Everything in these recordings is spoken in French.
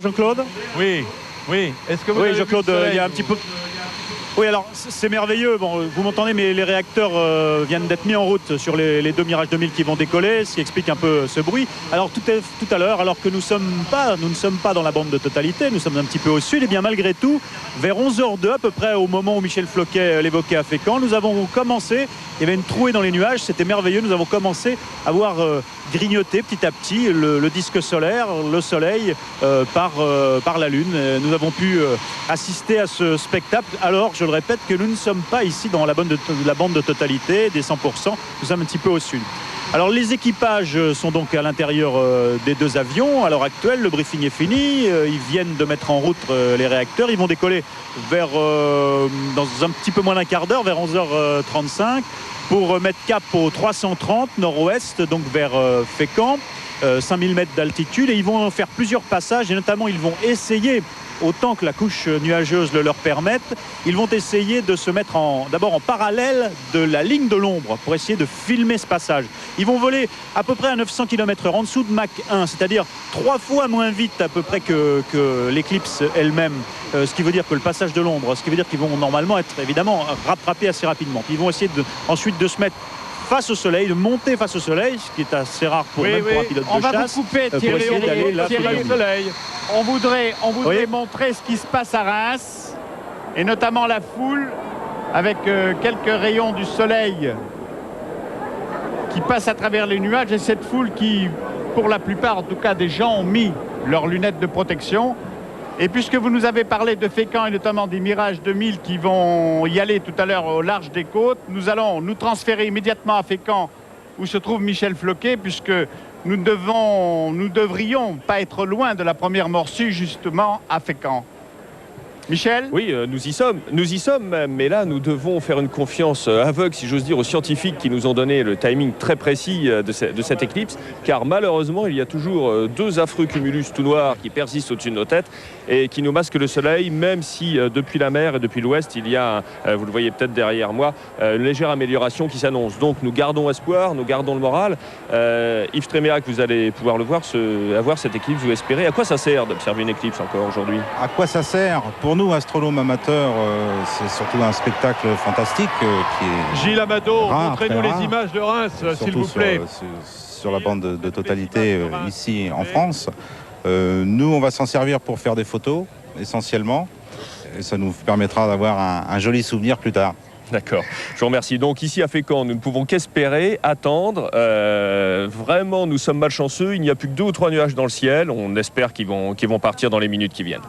Jean-Claude? Oui, oui. Est-ce que vous Oui, Jean-Claude, il y a un petit peu... Oui, alors c'est merveilleux. Bon, vous m'entendez, mais les réacteurs viennent d'être mis en route sur les deux Mirage 2000 qui vont décoller, ce qui explique un peu ce bruit. Alors tout à l'heure, alors que nous ne sommes pas dans la bande de totalité, nous sommes un petit peu au sud, et bien malgré tout, vers 11h02 à peu près, au moment où Michel Floquet l'évoquait à Fécamp, nous avons commencé, il y avait une trouée dans les nuages, c'était merveilleux, nous avons commencé à voir grignoter petit à petit le disque solaire, le soleil par la lune. Nous avons pu assister à ce spectacle. Alors je le répète, que nous ne sommes pas ici dans la bande de totalité des 100%, nous sommes un petit peu au sud. Alors les équipages sont donc à l'intérieur des deux avions. À l'heure actuelle, le briefing est fini, ils viennent de mettre en route les réacteurs, ils vont décoller vers dans un petit peu moins d'un quart d'heure, vers 11h35, pour mettre cap au 330 nord-ouest, donc vers Fécamp, 5000 mètres d'altitude, et ils vont faire plusieurs passages, et notamment ils vont essayer, autant que la couche nuageuse le leur permette, ils vont essayer de se mettre d'abord en parallèle de la ligne de l'ombre pour essayer de filmer ce passage. Ils vont voler à peu près à 900 km/h, en dessous de Mach 1, c'est-à-dire 3 fois moins vite à peu près que l'éclipse elle-même, ce qui veut dire que le passage de l'ombre, ce qui veut dire qu'ils vont normalement être évidemment rattrapés assez rapidement. Puis ils vont essayer ensuite de se mettre face au soleil, de monter face au soleil, ce qui est assez rare pour un pilote de chasse. On va vous couper, Thierry, le soleil. On voudrait montrer ce qui se passe à Reims, et notamment la foule, avec quelques rayons du soleil qui passent à travers les nuages, et cette foule qui, pour la plupart en tout cas des gens, ont mis leurs lunettes de protection. Et puisque vous nous avez parlé de Fécamp et notamment des Mirage 2000 qui vont y aller tout à l'heure au large des côtes, nous allons nous transférer immédiatement à Fécamp où se trouve Michel Floquet, puisque nous devrions pas être loin de la première morçue justement à Fécamp. Michel ? Oui, nous y sommes, mais là nous devons faire une confiance aveugle, si j'ose dire, aux scientifiques qui nous ont donné le timing très précis de cette éclipse, car malheureusement il y a toujours deux affreux cumulus tout noirs qui persistent au-dessus de nos têtes et qui nous masquent le soleil, même si depuis la mer et depuis l'ouest il y a, vous le voyez peut-être derrière moi, une légère amélioration qui s'annonce. Donc nous gardons espoir, nous gardons le moral. Yves Trémérac, vous allez pouvoir le voir, avoir cette éclipse, vous espérez. À quoi ça sert d'observer une éclipse encore aujourd'hui ? À quoi ça sert ? Pour nous, astronomes amateurs, c'est surtout un spectacle fantastique qui est... Gilles Amado, rare, montrez-nous les images de Reims, s'il vous plaît. Sur la bande de totalité ici en France. Nous, on va s'en servir pour faire des photos, essentiellement. Et ça nous permettra d'avoir un joli souvenir plus tard. D'accord, je vous remercie. Donc ici à Fécamp, nous ne pouvons qu'espérer, attendre. Vraiment, nous sommes malchanceux. Il n'y a plus que 2 ou 3 nuages dans le ciel. On espère qu'ils vont partir dans les minutes qui viennent.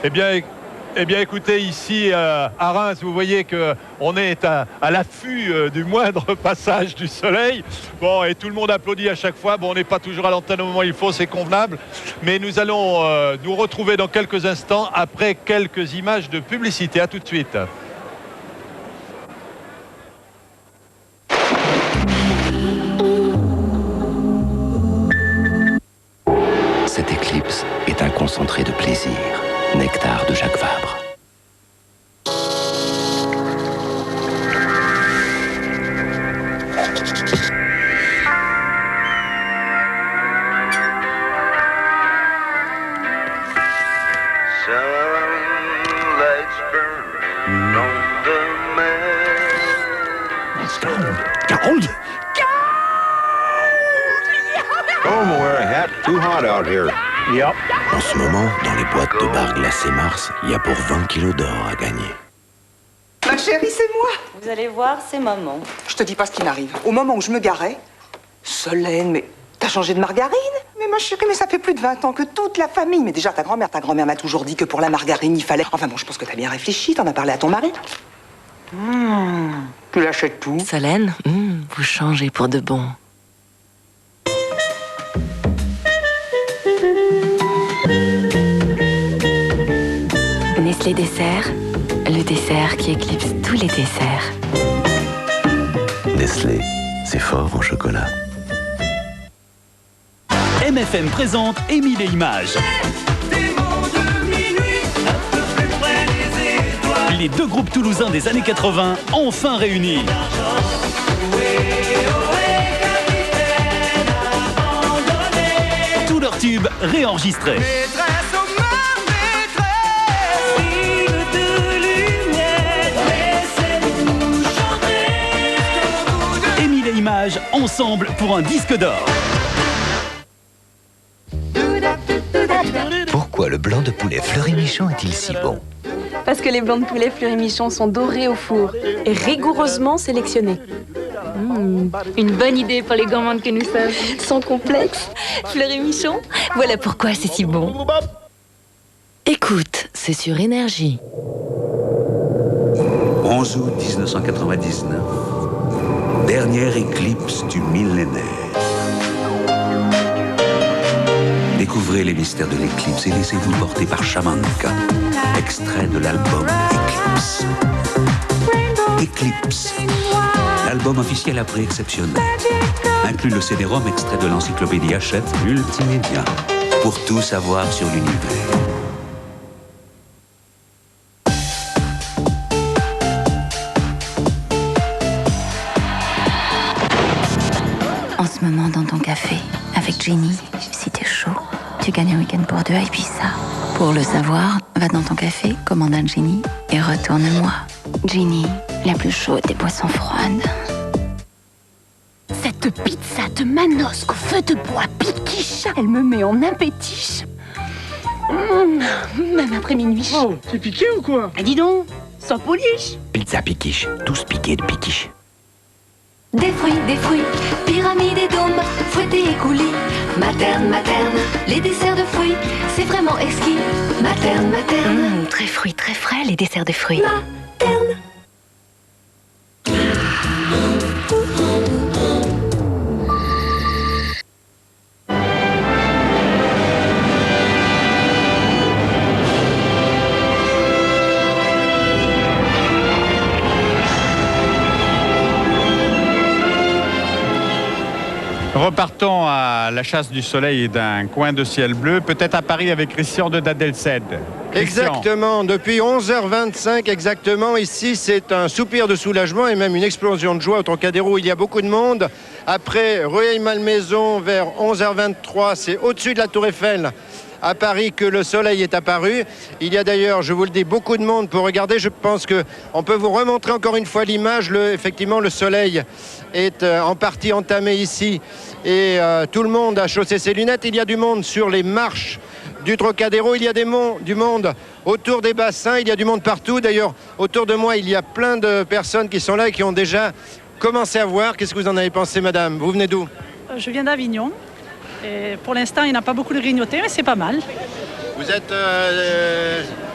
Eh bien, écoutez, ici à Reims, vous voyez qu'on est à l'affût du moindre passage du soleil. Bon, et tout le monde applaudit à chaque fois. Bon, on n'est pas toujours à l'antenne au moment où il faut, c'est convenable. Mais nous allons nous retrouver dans quelques instants après quelques images de publicité. À tout de suite. Cette éclipse est un concentré de plaisir. Nectar de Jacques Vabre. Cold? Home wear a hat. Too hot out here. Yep. En ce moment, dans les boîtes de bar glacé Mars, il y a pour 20 kilos d'or à gagner. Ma chérie, c'est moi. Vous allez voir, c'est maman. Je te dis pas ce qui m'arrive. Au moment où je me garais, Solène, mais t'as changé de margarine? Mais ma chérie, mais ça fait plus de 20 ans que toute la famille. Mais déjà, ta grand-mère m'a toujours dit que pour la margarine, il fallait... Enfin bon, je pense que t'as bien réfléchi, t'en as parlé à ton mari. Tu l'achètes tout. Solène, vous changez pour de bon. Nestlé Dessert, le dessert qui éclipse tous les desserts. Nestlé, c'est fort en chocolat. MFM présente Émile et Images. Les deux groupes toulousains des années 80, enfin réunis. Tous leurs tubes tubes réenregistrés. Émile et Images, ensemble pour un disque d'or. Pourquoi le blanc de poulet Fleury-Michon est-il si bon? Parce que les blancs de poulet Fleury-Michon sont dorés au four et rigoureusement sélectionnés. Une bonne idée pour les gourmandes que nous sommes. Sans complexe. Fleury-Michon, voilà pourquoi c'est si bon. Écoute, c'est sur Énergie. 11 août 1999, dernière éclipse du millénaire. Découvrez les mystères de l'éclipse et laissez-vous porter par Shamanka. Extrait de l'album Eclipse. Eclipse, l'album officiel à prix exceptionnel. Inclut le CD-ROM extrait de l'encyclopédie Hachette Multimédia. Pour tout savoir sur l'univers. En ce moment, dans ton café, avec Jenny, si t'es chaud, tu gagnes un week-end pour deux à Ibiza. Pour le savoir, va dans ton café, commande un Jenny et retourne-moi. Jenny, la plus chaude des boissons froides. Cette pizza de manosque au feu de bois piquiche, elle me met en appétiche. Même après minuit. Oh, t'es piqué ou quoi? Ah, dis donc, sans polish. Pizza piquiche, tous piqués de piquiche. Des fruits, pyramides et dômes, fouettés et coulis. Materne, les desserts de fruits, c'est vraiment exquis. Materne. Très fruits, très frais, les desserts de fruits. Materne. Repartons à la chasse du soleil et d'un coin de ciel bleu, peut-être à Paris avec Christian de Dadelced. Exactement, depuis 11h25 exactement, ici c'est un soupir de soulagement et même une explosion de joie au Trocadéro, il y a beaucoup de monde. Après Rueil-Malmaison vers 11h23, c'est au-dessus de la Tour Eiffel à Paris que le soleil est apparu. Il y a d'ailleurs, je vous le dis, beaucoup de monde pour regarder. Je pense qu'on peut vous remontrer encore une fois l'image. Effectivement, le soleil est en partie entamé ici et tout le monde a chaussé ses lunettes. Il y a du monde sur les marches du Trocadéro, il y a du monde autour des bassins, il y a du monde partout. D'ailleurs, autour de moi, il y a plein de personnes qui sont là et qui ont déjà commencé à voir. Qu'est-ce que vous en avez pensé, madame? Vous venez d'où? Je viens d'Avignon. Et pour l'instant, il n'y a pas beaucoup de grignotés, mais c'est pas mal. Vous êtes...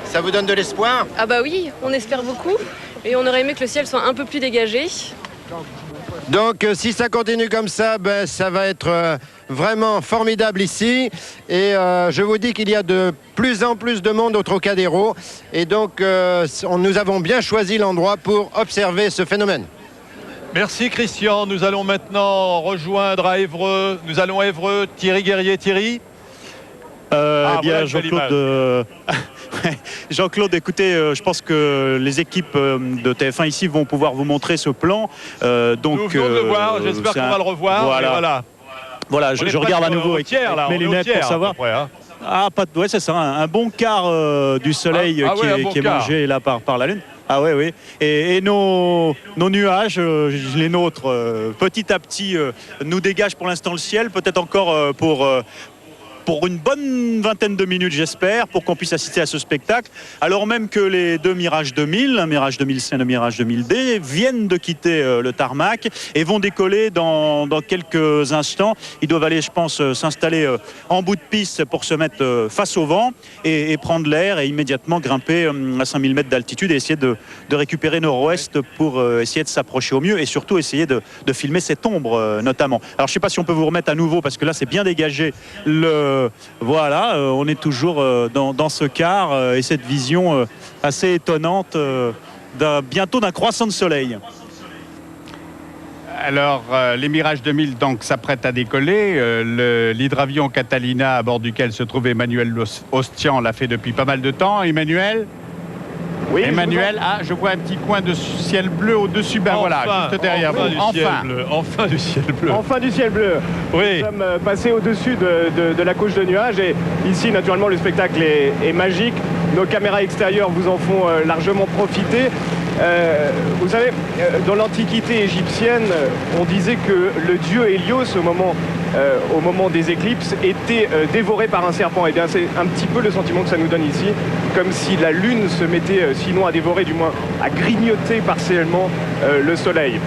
ça vous donne de l'espoir? Ah bah oui, on espère beaucoup. Et on aurait aimé que le ciel soit un peu plus dégagé. Donc si ça continue comme ça, ça va être vraiment formidable ici. Et je vous dis qu'il y a de plus en plus de monde au Trocadéro. Et donc nous avons bien choisi l'endroit pour observer ce phénomène. Merci Christian, nous allons maintenant rejoindre à Évreux. Nous allons à Évreux, Thierry Guerrier. Thierry bien Jean-Claude, Jean-Claude, écoutez, je pense que les équipes de TF1 ici vont pouvoir vous montrer ce plan. Donc, nous venons de le voir, j'espère qu'on va le revoir. Voilà, je regarde à nouveau avec mes lunettes pour savoir. Ouais, c'est ça, un bon quart du soleil qui est mangé là par la Lune. Ah oui. Et nos nuages, les nôtres, petit à petit, nous dégagent pour l'instant le ciel, peut-être encore pour une bonne vingtaine de minutes, j'espère, pour qu'on puisse assister à ce spectacle. Alors même que les deux Mirage 2000, un Mirage 2000C et un Mirage 2000D, viennent de quitter le tarmac et vont décoller dans quelques instants. Ils doivent aller, je pense, s'installer en bout de piste pour se mettre face au vent et prendre l'air et immédiatement grimper à 5000 mètres d'altitude et essayer de récupérer nord-ouest pour essayer de s'approcher au mieux et surtout essayer de filmer cette ombre notamment. Alors je ne sais pas si on peut vous remettre à nouveau parce que là c'est bien dégagé. Voilà, on est toujours dans ce quart et cette vision assez étonnante bientôt d'un croissant de soleil. Alors, les Mirage 2000 s'apprêtent à décoller. L'hydravion Catalina, à bord duquel se trouve Emmanuel Ostian, l'a fait depuis pas mal de temps. Emmanuel ? Oui, Emmanuel, je vois un petit coin de ciel bleu au-dessus, voilà, juste derrière vous. Enfin du ciel bleu. Enfin du ciel bleu. Oui. Nous sommes passés au-dessus de la couche de nuages et ici, naturellement, le spectacle est magique. Nos caméras extérieures vous en font largement profiter. Vous savez, dans l'Antiquité égyptienne, on disait que le dieu Hélios, au moment des éclipses, était dévoré par un serpent. Et bien, c'est un petit peu le sentiment que ça nous donne ici, comme si la lune se mettait, sinon à dévorer, du moins à grignoter partiellement le soleil.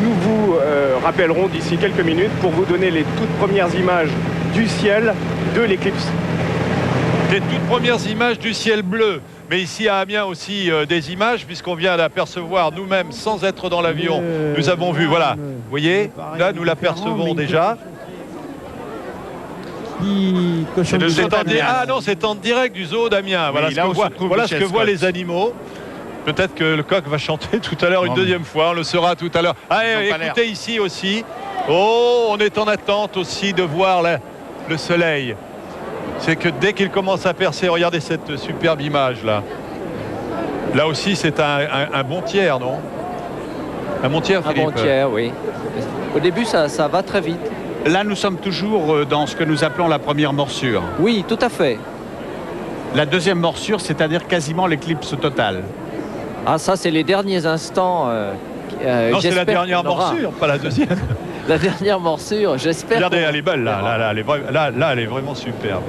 Nous vous rappellerons d'ici quelques minutes pour vous donner les toutes premières images du ciel de l'éclipse. Les toutes premières images du ciel bleu. Mais ici à Amiens aussi des images, puisqu'on vient d'apercevoir nous-mêmes sans être dans l'avion. Nous avons vu, voilà, vous voyez, là nous l'apercevons déjà. Ah non, c'est en direct du zoo d'Amiens. Voilà, ce que voient les animaux. Peut-être que le coq va chanter tout à l'heure une deuxième fois, on le saura tout à l'heure. Écoutez ici aussi. Oh, on est en attente aussi de voir le soleil. C'est que dès qu'il commence à percer, regardez cette superbe image là. Là aussi c'est un bon tiers, non? Un bon tiers, Philippe? Un bon tiers, oui. Au début ça va très vite. Là nous sommes toujours dans ce que nous appelons la première morsure. Oui, tout à fait. La deuxième morsure, c'est-à-dire quasiment l'éclipse totale. Ah, ça c'est les derniers instants. Non, c'est la dernière morsure, pas la deuxième. La dernière morsure, j'espère. Regardez, elle est belle là, elle est vraiment superbe.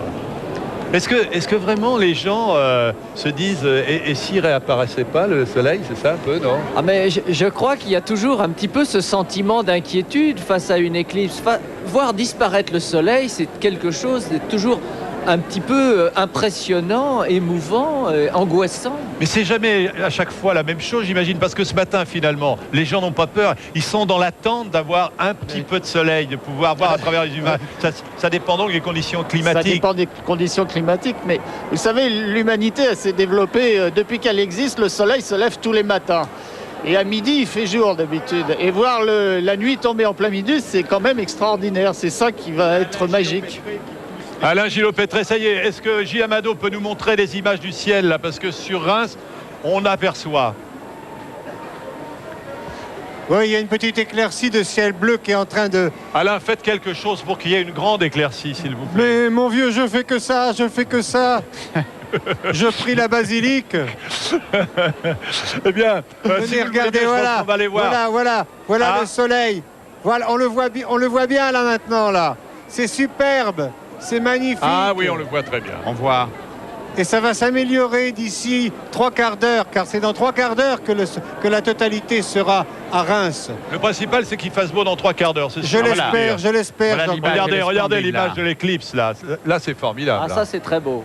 Est-ce que vraiment les gens se disent et s'il réapparaissait pas le soleil, c'est ça un peu, non? Ah mais je crois qu'il y a toujours un petit peu ce sentiment d'inquiétude face à une éclipse. Voir disparaître le soleil, c'est quelque chose, c'est toujours un petit peu impressionnant, émouvant, angoissant. Mais c'est jamais à chaque fois la même chose, j'imagine, parce que ce matin, finalement, les gens n'ont pas peur. Ils sont dans l'attente d'avoir un petit peu de soleil, de pouvoir voir à travers les images. Ça dépend donc des conditions climatiques. Ça dépend des conditions climatiques, mais vous savez, l'humanité s'est développée depuis qu'elle existe. Le soleil se lève tous les matins. Et à midi, il fait jour d'habitude. Et voir la nuit tomber en plein midi, c'est quand même extraordinaire. C'est ça qui va être magique. Alain Gillot-Pétré, ça y est, est-ce que J. Amado peut nous montrer des images du ciel là? Parce que sur Reims, on aperçoit. Oui, il y a une petite éclaircie de ciel bleu qui est en train de... Alain, faites quelque chose pour qu'il y ait une grande éclaircie, s'il vous plaît. Mais mon vieux, je fais que ça. Je prie la basilique. Eh bien, venez regarder, voilà. On va les voir. Voilà le soleil. Voilà, on le voit bien là maintenant là. C'est superbe. C'est magnifique. Ah oui, on le voit très bien. On voit. Et ça va s'améliorer d'ici 3/4 d'heure, car c'est dans 3/4 d'heure que la totalité sera à Reims. Le principal, c'est qu'il fasse beau dans 3/4 d'heure. Je l'espère. Voilà, regardez l'image de l'éclipse là. Là, c'est formidable. Ah, ça c'est très beau.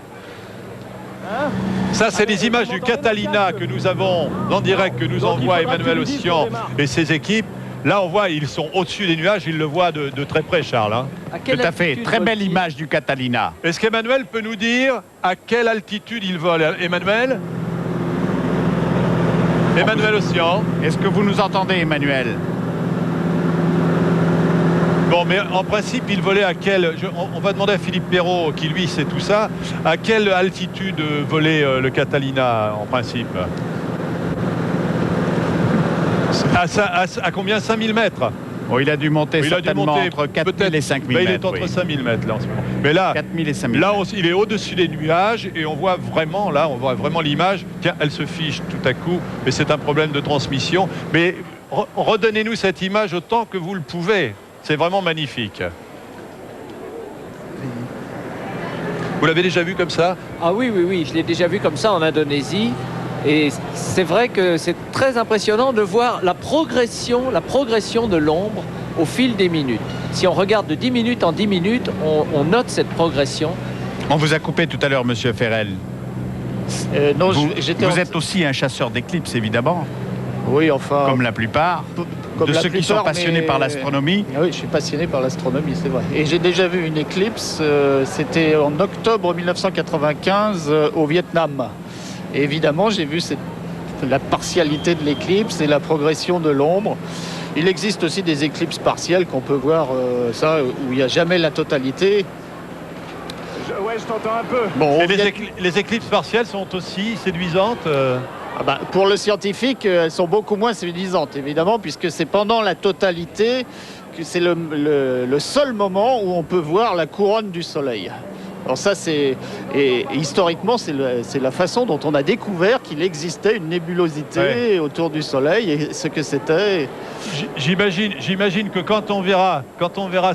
Ça, c'est les images du Catalina que nous avons en direct, que nous envoie Emmanuel Ossian et ses équipes. Là, on voit, ils sont au-dessus des nuages, ils le voient de très près, Charles. Hein. Tout à fait, très belle image du Catalina. Est-ce qu'Emmanuel peut nous dire à quelle altitude il vole? Emmanuel Ossian. Est-ce que vous nous entendez, Emmanuel? Bon, mais en principe, il volait à quelle... On va demander à Philippe Perrault, qui lui sait tout ça, à quelle altitude volait le Catalina, en principe? À combien? 5000 mètres? Oh, il a dû monter certainement entre 4000 et 5000 mètres. Il est entre 5000 mètres là en ce moment. Mais là, 4000 et 5000 là il est au-dessus des nuages et on voit vraiment l'image. Tiens, elle se fiche tout à coup, mais c'est un problème de transmission. Mais redonnez-nous cette image autant que vous le pouvez. C'est vraiment magnifique. Vous l'avez déjà vu comme ça? Ah oui, je l'ai déjà vu comme ça en Indonésie. Et c'est vrai que c'est très impressionnant de voir la progression de l'ombre au fil des minutes. Si on regarde de 10 minutes en 10 minutes, on note cette progression. On vous a coupé tout à l'heure, Monsieur Ferrel. Non, vous êtes aussi un chasseur d'éclipses, évidemment. Oui, enfin... Comme la plupart. De ceux qui sont passionnés par l'astronomie. Oui, je suis passionné par l'astronomie, c'est vrai. Et j'ai déjà vu une éclipse, c'était en octobre 1995 au Vietnam. Et évidemment, j'ai vu la partialité de l'éclipse et la progression de l'ombre. Il existe aussi des éclipses partielles qu'on peut voir, où il n'y a jamais la totalité. je t'entends un peu. Bon, et les éclipses partielles sont aussi séduisantes Pour le scientifique, elles sont beaucoup moins séduisantes, évidemment, puisque c'est pendant la totalité que c'est le seul moment où on peut voir la couronne du Soleil. Alors ça, et historiquement, c'est la façon dont on a découvert qu'il existait une nébulosité autour du Soleil et ce que c'était. J'imagine que quand on verra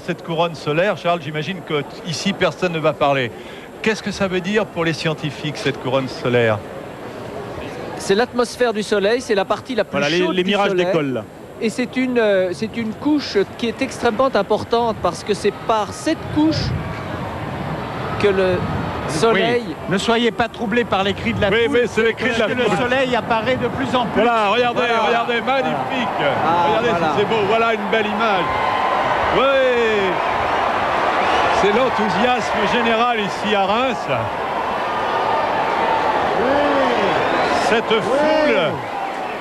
cette couronne solaire, Charles, j'imagine que ici personne ne va parler. Qu'est-ce que ça veut dire pour les scientifiques, cette couronne solaire? C'est l'atmosphère du Soleil, c'est la partie la plus chaude les mirages du Soleil. d'école. Et c'est une couche qui est extrêmement importante parce que c'est par cette couche que le Soleil... Oui. Ne soyez pas troublés par les cris de la foule. Oui, c'est les cris de la foule. Le Soleil apparaît de plus en plus. Voilà, regardez, magnifique. Regardez si c'est beau. Voilà une belle image. Oui. C'est l'enthousiasme général ici à Reims.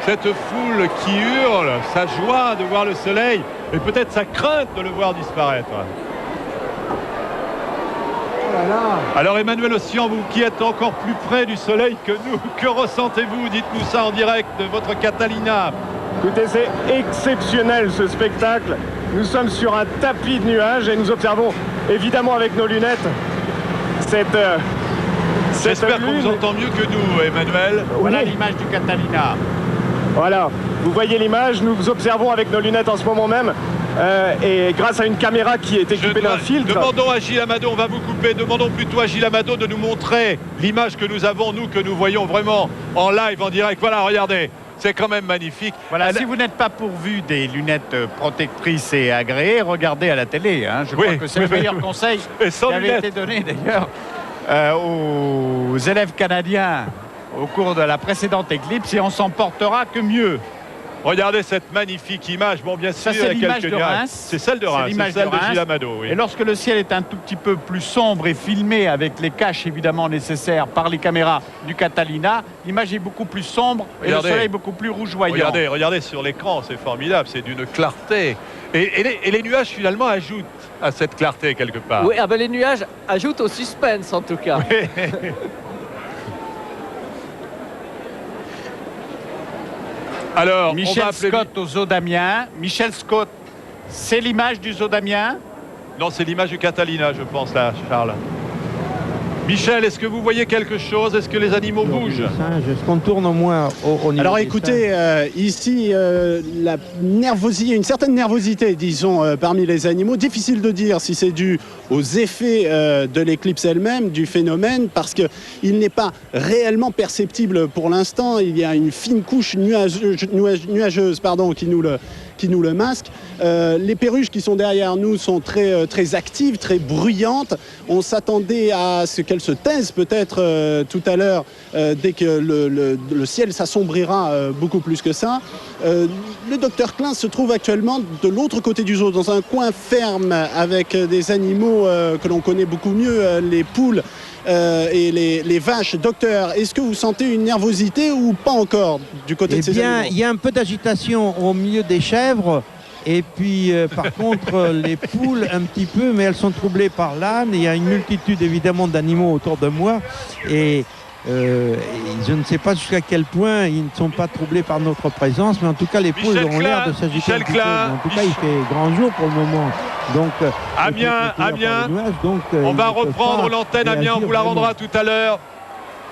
Cette foule qui hurle, sa joie de voir le soleil et peut-être sa crainte de le voir disparaître. Alors Emmanuel Ossian, vous qui êtes encore plus près du soleil que nous, que ressentez-vous? Dites-nous ça en direct de votre Catalina. Écoutez, c'est exceptionnel ce spectacle. Nous sommes sur un tapis de nuages et nous observons évidemment avec nos lunettes cette J'espère qu'on vous entend mieux que nous, Emmanuel. Voilà l'image du Catalina. Voilà, vous voyez l'image, nous observons avec nos lunettes en ce moment même et grâce à une caméra qui est équipée d'un filtre. Demandons à Gilles Amado, on va vous couper, demandons plutôt à Gilles Amado de nous montrer l'image que nous avons, nous, que nous voyons vraiment en live, en direct. Voilà, regardez, c'est quand même magnifique. Voilà, si vous n'êtes pas pourvu des lunettes protectrices et agréées, regardez à la télé. Hein. Je crois que c'est le meilleur conseil qui avait été donné d'ailleurs aux élèves canadiens au cours de la précédente éclipse, et on s'en portera que mieux. Regardez cette magnifique image. Bon, bien sûr, c'est l'image de Reims. C'est celle de Reims, c'est celle de Gilles Amado. Oui. Et lorsque le ciel est un tout petit peu plus sombre et filmé avec les caches évidemment nécessaires par les caméras du Catalina, l'image est beaucoup plus sombre et le soleil beaucoup plus rougeoyant. Regardez sur l'écran, c'est formidable, c'est d'une clarté. Et les nuages finalement ajoutent à cette clarté quelque part. Oui, les nuages ajoutent au suspense en tout cas. Oui. Alors, Michel Scott au Zoo d'Amiens. Michel Scott, c'est l'image du Zoo d'Amiens? Non, c'est l'image du Catalina, je pense, là, Charles. Michel, est-ce que vous voyez quelque chose? Est-ce que les animaux bougent? Est-ce qu'on tourne au moins au niveau? Alors écoutez, ici, une certaine nervosité, disons, parmi les animaux. Difficile de dire si c'est dû aux effets de l'éclipse elle-même, du phénomène, parce qu'il n'est pas réellement perceptible pour l'instant. Il y a une fine couche nuageuse qui nous le masque. Les perruches qui sont derrière nous sont très actives, très bruyantes. On s'attendait à ce qu'elles se taisent peut-être tout à l'heure dès que le ciel s'assombrira beaucoup plus que ça. Le docteur Klein se trouve actuellement de l'autre côté du zoo, dans un coin ferme avec des animaux que l'on connaît beaucoup mieux, les poules et les vaches. Docteur, est-ce que vous sentez une nervosité ou pas encore du côté de ces animaux? Il y a un peu d'agitation au milieu des chèvres. Et puis, par contre, les poules, un petit peu, mais elles sont troublées par l'âne. Il y a une multitude, évidemment, d'animaux autour de moi. Et je ne sais pas jusqu'à quel point ils ne sont pas troublés par notre présence. Mais en tout cas, les poules ont l'air de s'agiter un petit peu. En tout cas, il fait grand jour pour le moment. Donc, Amiens, on va reprendre l'antenne. Amiens, on vous la rendra tout à l'heure.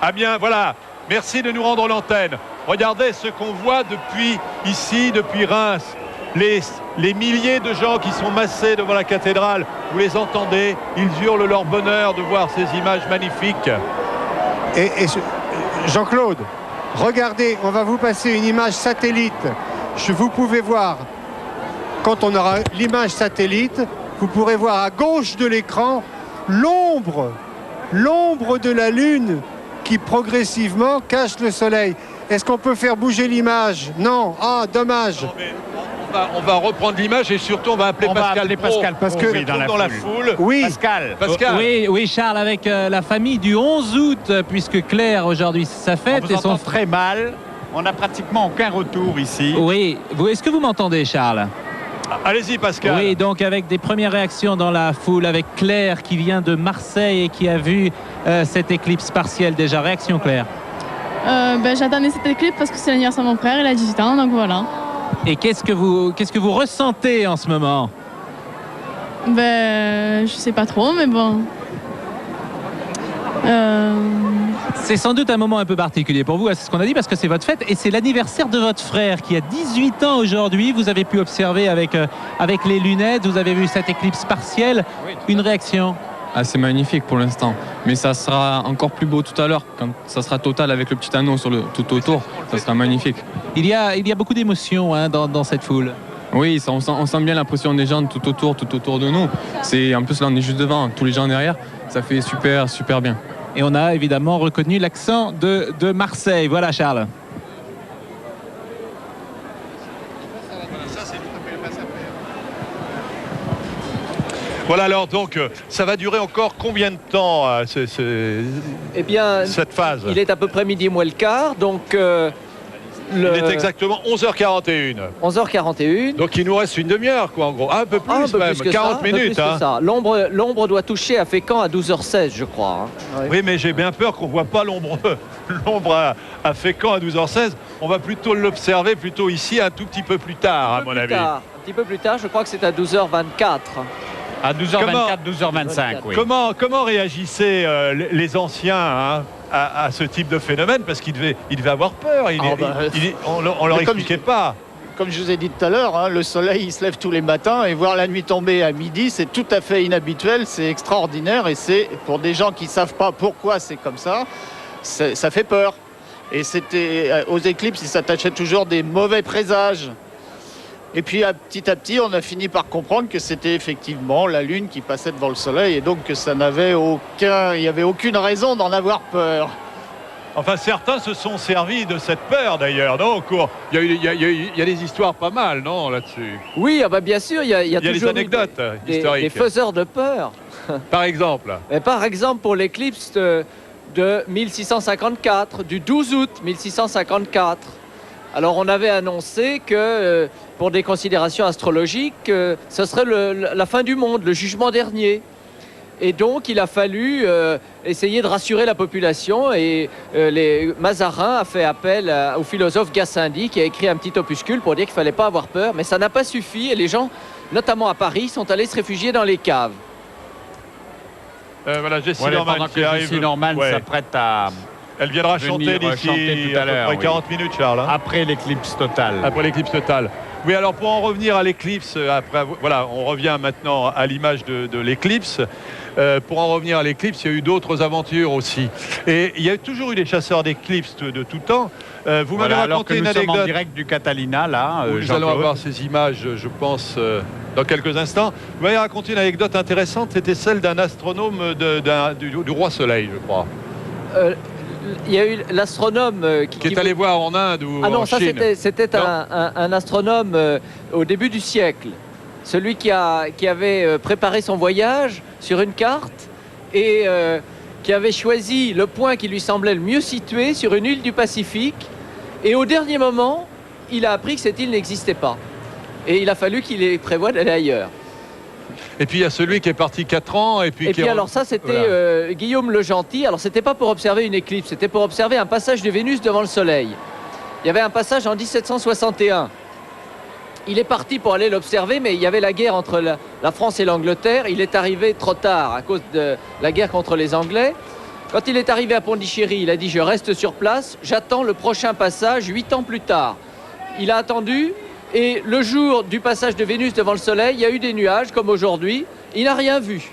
Amiens, voilà. Merci de nous rendre l'antenne. Regardez ce qu'on voit depuis Reims. Les milliers de gens qui sont massés devant la cathédrale, vous les entendez, ils hurlent leur bonheur de voir ces images magnifiques. Et Jean-Claude, regardez, on va vous passer une image satellite. Vous pouvez voir, quand on aura l'image satellite, vous pourrez voir à gauche de l'écran l'ombre de la Lune qui progressivement cache le soleil. Est-ce qu'on peut faire bouger l'image? Non. Ah, dommage. Non, on va reprendre l'image et surtout on va appeler Pascal parce que dans la foule. Oui, Pascal. Oui, Charles, avec la famille du 11 août, puisque Claire aujourd'hui c'est sa fête. On vous entend très mal. On n'a pratiquement aucun retour ici. Oui. Est-ce que vous m'entendez, Charles? Allez-y Pascal. Oui, donc avec des premières réactions dans la foule, avec Claire qui vient de Marseille et qui a vu cette éclipse partielle déjà. Réaction Claire? J'attendais cette éclipse parce que c'est l'anniversaire de mon frère, il a 18 ans, donc voilà. Et qu'est-ce que vous ressentez en ce moment? Je sais pas trop, mais bon. C'est sans doute un moment un peu particulier pour vous, c'est ce qu'on a dit, parce que c'est votre fête et c'est l'anniversaire de votre frère qui a 18 ans aujourd'hui. Vous avez pu observer avec les lunettes, vous avez vu cette éclipse partielle. Une réaction? C'est magnifique pour l'instant, mais ça sera encore plus beau tout à l'heure, quand ça sera total avec le petit anneau tout autour, ça sera magnifique. Il y a beaucoup d'émotions dans cette foule. Oui, on sent bien l'impression des gens tout autour de nous. En plus là on est juste devant, tous les gens derrière, ça fait super bien. Et on a évidemment reconnu l'accent de Marseille. Voilà Charles. Voilà, alors donc ça va durer encore combien de temps Eh bien, cette phase? Il est à peu près midi moins le quart, donc il est exactement 11h41. 11h41. Donc il nous reste une demi-heure quoi en gros. Un peu plus même, 40 minutes. L'ombre doit toucher à Fécamp à 12h16 je crois. Oui, mais j'ai bien peur qu'on ne voit pas l'ombre à Fécamp à 12h16. On va plutôt l'observer ici un tout petit peu plus tard à mon avis. Un petit peu plus tard, je crois que c'est à 12h24. À 12h24, 12h25, oui. Comment réagissaient les anciens à ce type de phénomène? Parce qu'ils devaient avoir peur. On ne leur expliquait pas. Comme je vous ai dit tout à l'heure, le soleil il se lève tous les matins et voir la nuit tomber à midi, c'est tout à fait inhabituel, c'est extraordinaire et c'est pour des gens qui ne savent pas pourquoi c'est comme ça, ça fait peur. Et aux éclipses, il s'attachait toujours des mauvais présages. Et puis petit à petit, on a fini par comprendre que c'était effectivement la Lune qui passait devant le Soleil et donc que il n'y avait aucune raison d'en avoir peur. Enfin, certains se sont servis de cette peur d'ailleurs, non? Il y a des histoires pas mal, non, là-dessus? Oui, bien sûr, il y a toujours des anecdotes historiques. Des faiseurs de peur. Par exemple? Par exemple, pour l'éclipse de 1654, du 12 août 1654. Alors on avait annoncé que pour des considérations astrologiques, ce serait la fin du monde, le jugement dernier. Et donc il a fallu essayer de rassurer la population et Mazarin a fait appel au philosophe Gassendi qui a écrit un petit opuscule pour dire qu'il ne fallait pas avoir peur, mais ça n'a pas suffi et les gens, notamment à Paris, sont allés se réfugier dans les caves. Voilà, Jessie Norman pendant que Jessie Norman s'apprête à... Elle viendra chanter d'ici à peu près 40 minutes, Charles. Après l'éclipse totale. Après l'éclipse totale. Oui, alors pour en revenir à l'éclipse, voilà, on revient maintenant à l'image de l'éclipse. Pour en revenir à l'éclipse, il y a eu d'autres aventures aussi. Et il y a toujours eu des chasseurs d'éclipses de tout temps. Vous m'avez raconté une anecdote. Sommes en direct du Catalina, là. Nous allons avoir ces images, je pense, dans quelques instants. Vous m'avez raconté une anecdote intéressante. C'était celle d'un astronome du roi Soleil, je crois. Il y a eu l'astronome qui est allé voir en Inde ou non, en ça Chine. C'était un astronome au début du siècle. Celui qui avait préparé son voyage sur une carte et qui avait choisi le point qui lui semblait le mieux situé sur une île du Pacifique. Et au dernier moment, il a appris que cette île n'existait pas. Et il a fallu qu'il prévoie d'aller ailleurs. Et puis il y a celui qui est parti 4 ans. Et puis alors ça c'était Guillaume le Gentil. Alors c'était pas pour observer une éclipse, c'était pour observer un passage de Vénus devant le Soleil. Il y avait un passage en 1761. Il est parti pour aller l'observer, mais il y avait la guerre entre la France et l'Angleterre. Il est arrivé trop tard à cause de la guerre contre les Anglais. Quand il est arrivé à Pondichéry, il a dit « Je reste sur place, j'attends le prochain passage 8 ans plus tard ». Il a attendu. Et le jour du passage de Vénus devant le Soleil, il y a eu des nuages, comme aujourd'hui. Il n'a rien vu.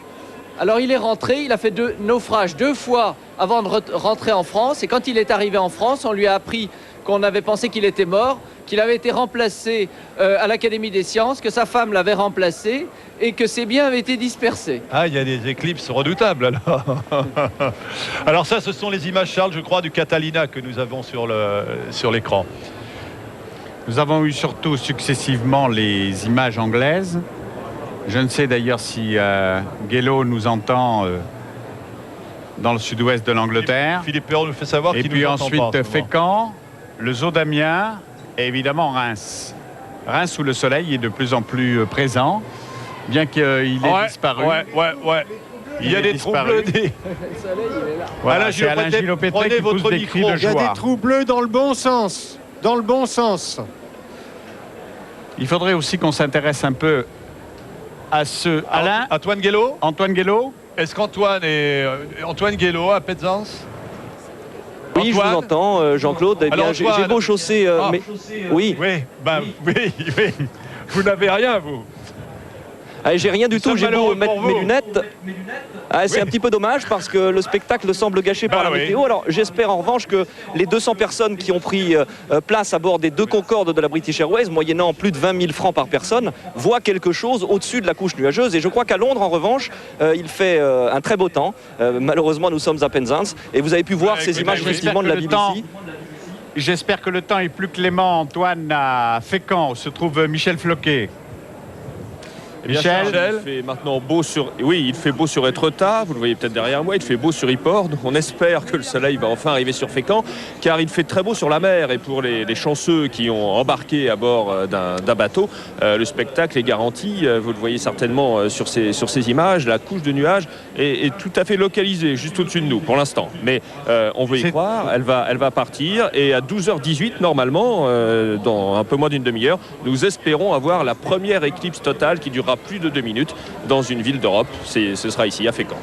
Alors il est rentré, il a fait naufrage 2 fois avant de rentrer en France. Et quand il est arrivé en France, on lui a appris qu'on avait pensé qu'il était mort, qu'il avait été remplacé à l'Académie des Sciences, que sa femme l'avait remplacé et que ses biens avaient été dispersés. Ah, il y a des éclipses redoutables alors. Alors ça, ce sont les images, Charles, je crois, du Catalina que nous avons sur l'écran. Nous avons eu surtout successivement les images anglaises. Je ne sais d'ailleurs si Gallo nous entend dans le sud-ouest de l'Angleterre. Philippe Perrault nous fait savoir qu'il nous entend pas. Et puis ensuite Fécamp, le Zoo d'Amiens et évidemment Reims. Reims où le soleil est de plus en plus présent, bien qu'il ait disparu. Il y a des trous bleus. Voilà, c'est Alain Gilopétré qui pousse des cris de joie. Il y a des trous bleus dans le bon sens. Dans le bon sens. Il faudrait aussi qu'on s'intéresse un peu à ce... Alain, Antoine Guélo. Antoine Guélo. Est-ce qu'Antoine est... Antoine Guélo à Penzance? Oui, je vous entends, Jean-Claude. Eh bien, j'ai beau chausser... mais... Oui. Oui, vous n'avez rien, vous. Ah, j'ai rien du tout, j'ai beau mettre mes lunettes. Ah, c'est un petit peu dommage parce que le spectacle semble gâché par la météo. Alors j'espère en revanche que les 200 personnes qui ont pris place à bord des 2 Concorde de la British Airways, moyennant plus de 20 000 francs par personne, voient quelque chose au-dessus de la couche nuageuse. Et je crois qu'à Londres, en revanche, il fait un très beau temps. Malheureusement, nous sommes à Penzance. Et vous avez pu voir ces images effectivement de la BBC. J'espère que le temps est plus clément, Antoine, à Fécamp, où se trouve Michel Floquet. Michel, il fait maintenant beau sur... Oui, il fait beau sur Étretat, vous le voyez peut-être derrière moi, il fait beau sur Yport. Donc on espère que le soleil va enfin arriver sur Fécamp, car il fait très beau sur la mer. Et pour les chanceux qui ont embarqué à bord d'un bateau, le spectacle est garanti. Vous le voyez certainement sur ces images. La couche de nuages est tout à fait localisée, juste au-dessus de nous pour l'instant. Mais on veut y croire, elle va partir. Et à 12h18, normalement, dans un peu moins d'une demi-heure, nous espérons avoir la première éclipse totale qui durera plus de 2 minutes dans une ville d'Europe. Ce sera ici à Fécamp.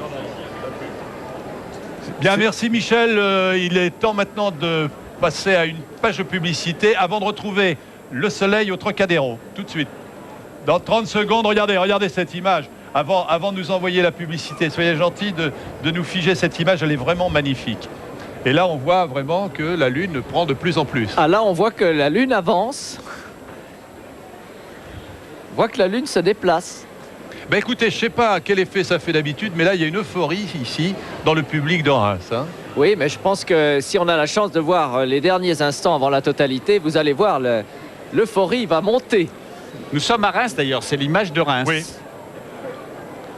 Bien, merci Michel. Il est temps maintenant de passer à une page de publicité avant de retrouver le soleil au Trocadéro. Tout de suite. Dans 30 secondes, regardez cette image. Avant de nous envoyer la publicité, soyez gentils de nous figer cette image. Elle est vraiment magnifique. Et là, on voit vraiment que la Lune prend de plus en plus. Ah là, on voit que la Lune avance. On voit que la Lune se déplace. Ben écoutez, je ne sais pas quel effet ça fait d'habitude, mais là, il y a une euphorie ici, dans le public de Reims. Hein. Oui, mais je pense que si on a la chance de voir les derniers instants avant la totalité, vous allez voir, l'euphorie va monter. Nous sommes à Reims, d'ailleurs, c'est l'image de Reims. Oui.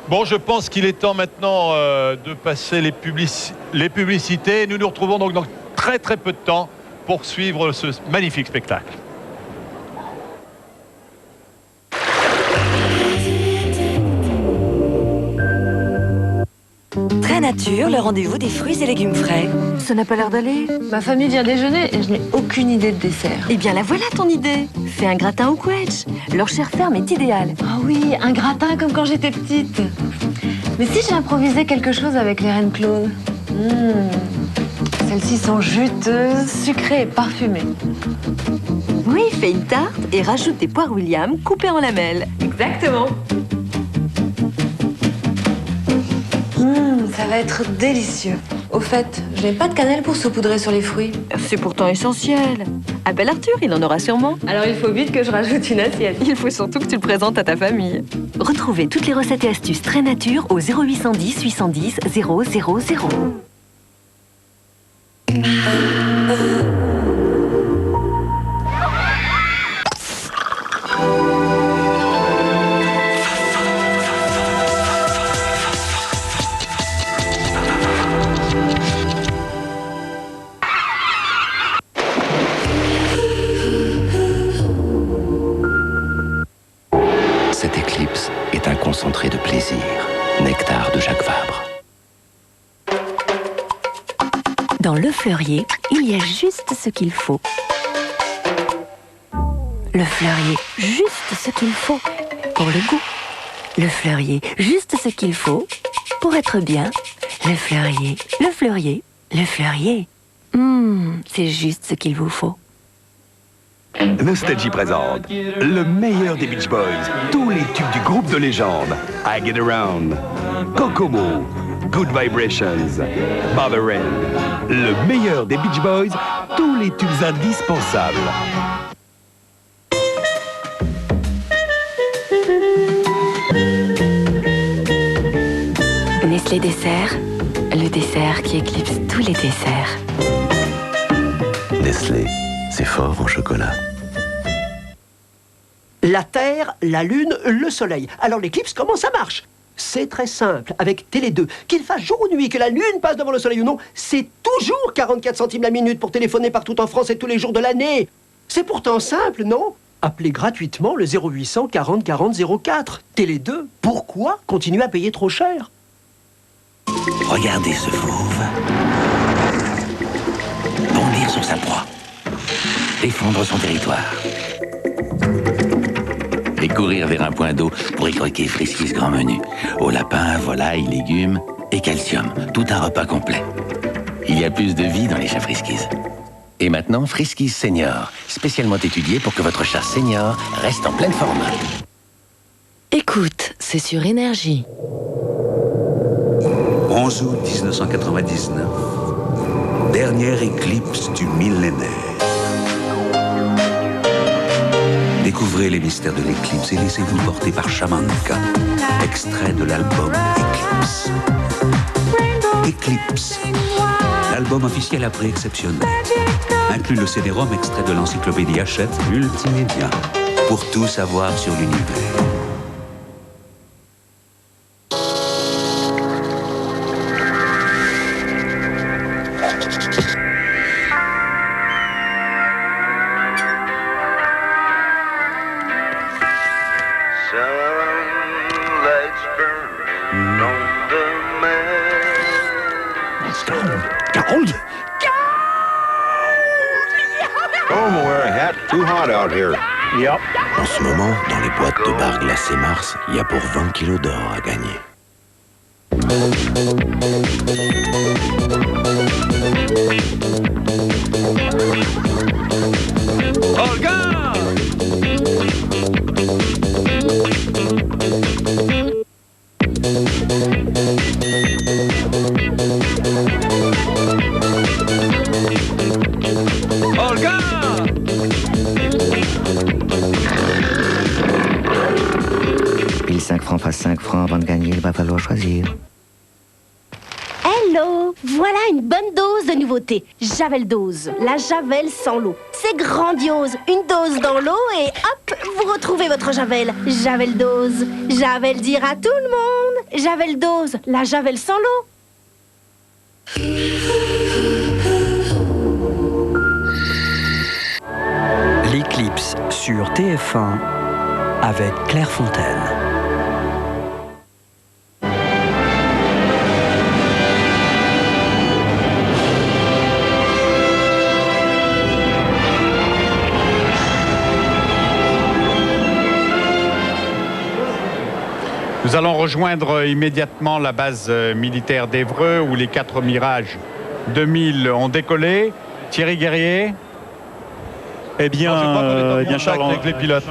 Bon, je pense qu'il est temps maintenant de passer les publicités. Nous nous retrouvons donc dans très très peu de temps pour suivre ce magnifique spectacle. Très Nature, le rendez-vous des fruits et légumes frais. Ça n'a pas l'air d'aller. Ma famille vient déjeuner et je n'ai aucune idée de dessert. Eh bien, la voilà ton idée. Fais un gratin au quetch. Leur chair ferme est idéale. Ah oui, un gratin comme quand j'étais petite. Mais si j'improvisais quelque chose avec les reines Claude? Celles-ci sont juteuses, sucrées et parfumées. Oui, fais une tarte et rajoute des poires William coupées en lamelles. Exactement. Ça va être délicieux. Au fait, je n'ai pas de cannelle pour saupoudrer sur les fruits. C'est pourtant essentiel. Appelle Arthur, il en aura sûrement. Alors il faut vite que je rajoute une assiette. Il faut surtout que tu le présentes à ta famille. Retrouvez toutes les recettes et astuces Très Nature au 0810 810 000. Cette éclipse est un concentré de plaisir, nectar de Jacques Vabre. Dans Le Fleurier, il y a juste ce qu'il faut. Le Fleurier, juste ce qu'il faut pour le goût. Le Fleurier, juste ce qu'il faut pour être bien. Le Fleurier, le Fleurier, le Fleurier. C'est juste ce qu'il vous faut. Nostalgie présente le meilleur des Beach Boys, tous les tubes du groupe de légende. I Get Around, Kokomo, Good Vibrations, Bother Rain. Le meilleur des Beach Boys, tous les tubes indispensables. Nestlé Dessert, le dessert qui éclipse tous les desserts. Nestlé, c'est fort en chocolat. La Terre, la Lune, le Soleil. Alors l'éclipse, comment ça marche? C'est très simple, avec Télé 2. Qu'il fasse jour ou nuit, que la Lune passe devant le Soleil ou non, c'est toujours 44 centimes la minute pour téléphoner partout en France et tous les jours de l'année. C'est pourtant simple, non? Appelez gratuitement le 0800 40 40 04. Télé 2, pourquoi continuer à payer trop cher? Regardez ce fauve bondir sur sa proie, défendre son territoire et courir vers un point d'eau pour y croquer Friskies grand menu. Au lapin, volaille, légumes et calcium. Tout un repas complet. Il y a plus de vie dans les chats Friskies. Et maintenant, Friskies Senior, spécialement étudié pour que votre chat senior reste en pleine forme. Écoute, c'est sur Énergie. 11 août 1999. Dernière éclipse du millénaire. Découvrez les mystères de l'éclipse et laissez-vous porter par Shamanka. Extrait de l'album Eclipse. Eclipse. L'album officiel à prix exceptionnel. Inclut le CD-ROM extrait de l'encyclopédie Hachette Multimédia. Pour tout savoir sur l'univers. En ce moment, dans les boîtes de bar glacé Mars, il y a pour 20 kilos d'or à gagner. Olga! Olga! Pile 5 francs face 5 francs avant de gagner, il va falloir choisir. Hello! Voilà une bonne dose de nouveauté. Javel Dose, la Javel sans l'eau. C'est grandiose. Une dose dans l'eau et hop, vous retrouvez votre Javel. Javel Dose. Javel dire à tout le monde. Javel Dose, la Javel sans l'eau. L'éclipse sur TF1 avec Claire Fontaine. Nous allons rejoindre immédiatement la base militaire d'Évreux où les 4 Mirage 2000 ont décollé. Thierry Guerrier. Eh bien, Charles, avec les pilotes.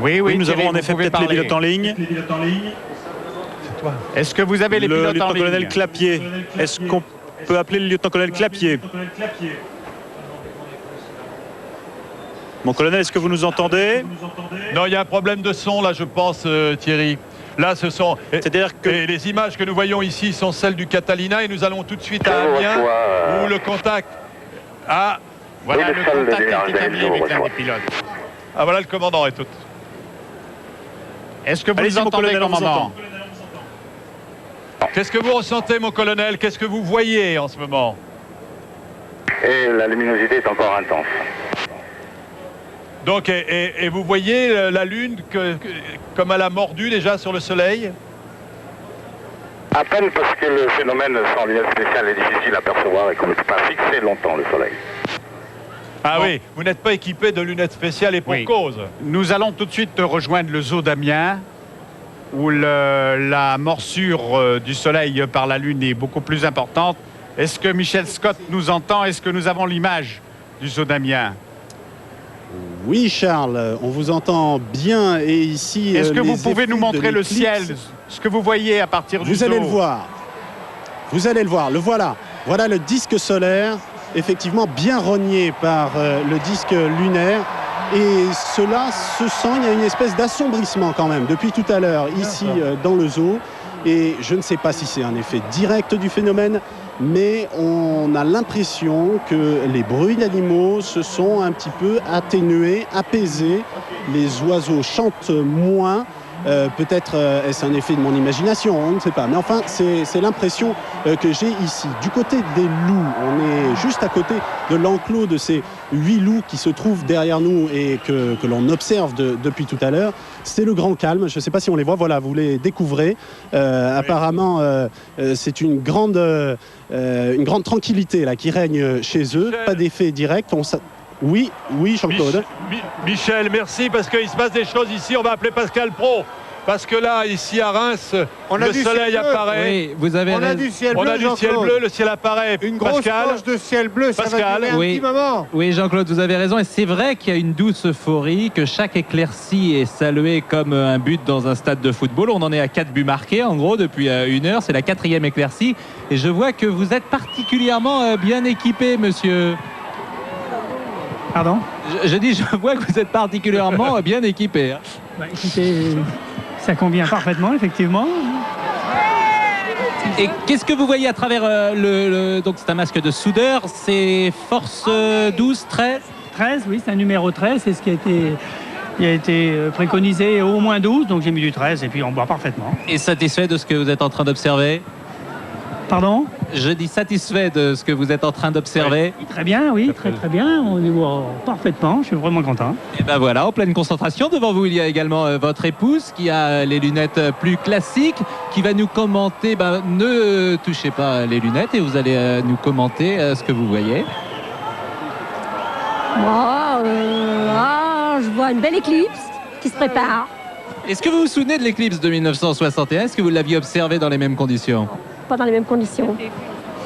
Oui, nous avons en effet peut-être les pilotes en ligne. C'est toi. Est-ce que vous avez les pilotes en ligne? Le lieutenant-colonel Clapier. Est-ce qu'on peut appeler le lieutenant-colonel Clapier? Mon colonel, est-ce que vous nous entendez? Non, il y a un problème de son là, je pense, Thierry. Là, ce sont. C'est-à-dire que les images que nous voyons ici sont celles du Catalina et nous allons tout de suite à Amiens où le contact. Ah, voilà le contact est établi avec l'un des pilotes. Ah, voilà le commandant et tout. Est-ce que vous nous entendez, commandant? Qu'est-ce que vous ressentez, mon colonel? Qu'est-ce que vous voyez en ce moment? Et la luminosité est encore intense. Donc, et vous voyez la Lune comme elle a mordu déjà sur le Soleil? À peine, parce que le phénomène sans lunettes spéciales est difficile à percevoir et qu'on ne peut pas fixer longtemps le Soleil. Ah oui, vous n'êtes pas équipé de lunettes spéciales et pour cause. Nous allons tout de suite rejoindre le zoo d'Amiens où la morsure du Soleil par la Lune est beaucoup plus importante. Est-ce que Michel Scott nous entend? Est-ce que nous avons l'image du zoo d'Amiens? Oui, Charles, on vous entend bien. Et ici, est-ce que vous pouvez nous montrer le ciel, ce que vous voyez à partir du zoo? Vous allez le voir. Vous allez le voir. Le voilà. Voilà le disque solaire, effectivement bien rogné par le disque lunaire. Et cela se sent, il y a une espèce d'assombrissement quand même depuis tout à l'heure ici dans le zoo. Et je ne sais pas si c'est un effet direct du phénomène, mais on a l'impression que les bruits d'animaux se sont un petit peu atténués, apaisés. Les oiseaux chantent moins Peut-être est-ce un effet de mon imagination, on ne sait pas. Mais enfin, c'est l'impression que j'ai ici. Du côté des loups, on est juste à côté de l'enclos de ces 8 loups qui se trouvent derrière nous et que l'on observe depuis tout à l'heure. C'est le grand calme. Je ne sais pas si on les voit. Voilà, vous les découvrez. Apparemment, c'est une grande tranquillité là, qui règne chez eux. Pas d'effet direct. Oui, Jean-Claude. Michel, merci, parce qu'il se passe des choses ici. On va appeler Pascal Pro. Parce que là, ici à Reims, le soleil apparaît. Oui, vous avez on a du ciel bleu, le ciel apparaît. Une grosse poche de ciel bleu, ça va durer un petit moment. Oui, Jean-Claude, vous avez raison. Et c'est vrai qu'il y a une douce euphorie, que chaque éclaircie est saluée comme un but dans un stade de football. On en est à 4 buts marqués, en gros, depuis 1 heure. C'est la 4e éclaircie. Et je vois que vous êtes particulièrement bien équipé, monsieur. Pardon ? Je dis, je vois que vous êtes particulièrement bien équipé. Hein. Bah, écoutez, ça convient parfaitement, effectivement. Et qu'est-ce que vous voyez à travers donc c'est un masque de soudeur, c'est force 12, 13 13, oui, c'est un numéro 13, c'est ce qui a été préconisé, au moins 12, donc j'ai mis du 13 et puis on voit parfaitement. Et satisfait de ce que vous êtes en train d'observer ? Pardon ? Je dis satisfait de ce que vous êtes en train d'observer. Oui, très bien, oui, très bien. On y voit parfaitement, je suis vraiment content. Et ben voilà, en pleine concentration. Devant vous, il y a également votre épouse qui a les lunettes plus classiques, qui va nous commenter. Ne touchez pas les lunettes et vous allez nous commenter ce que vous voyez. Moi, je vois une belle éclipse qui se prépare. Est-ce que vous vous souvenez de l'éclipse de 1961 ? Est-ce que vous l'aviez observée dans les mêmes conditions ? Pas dans les mêmes conditions.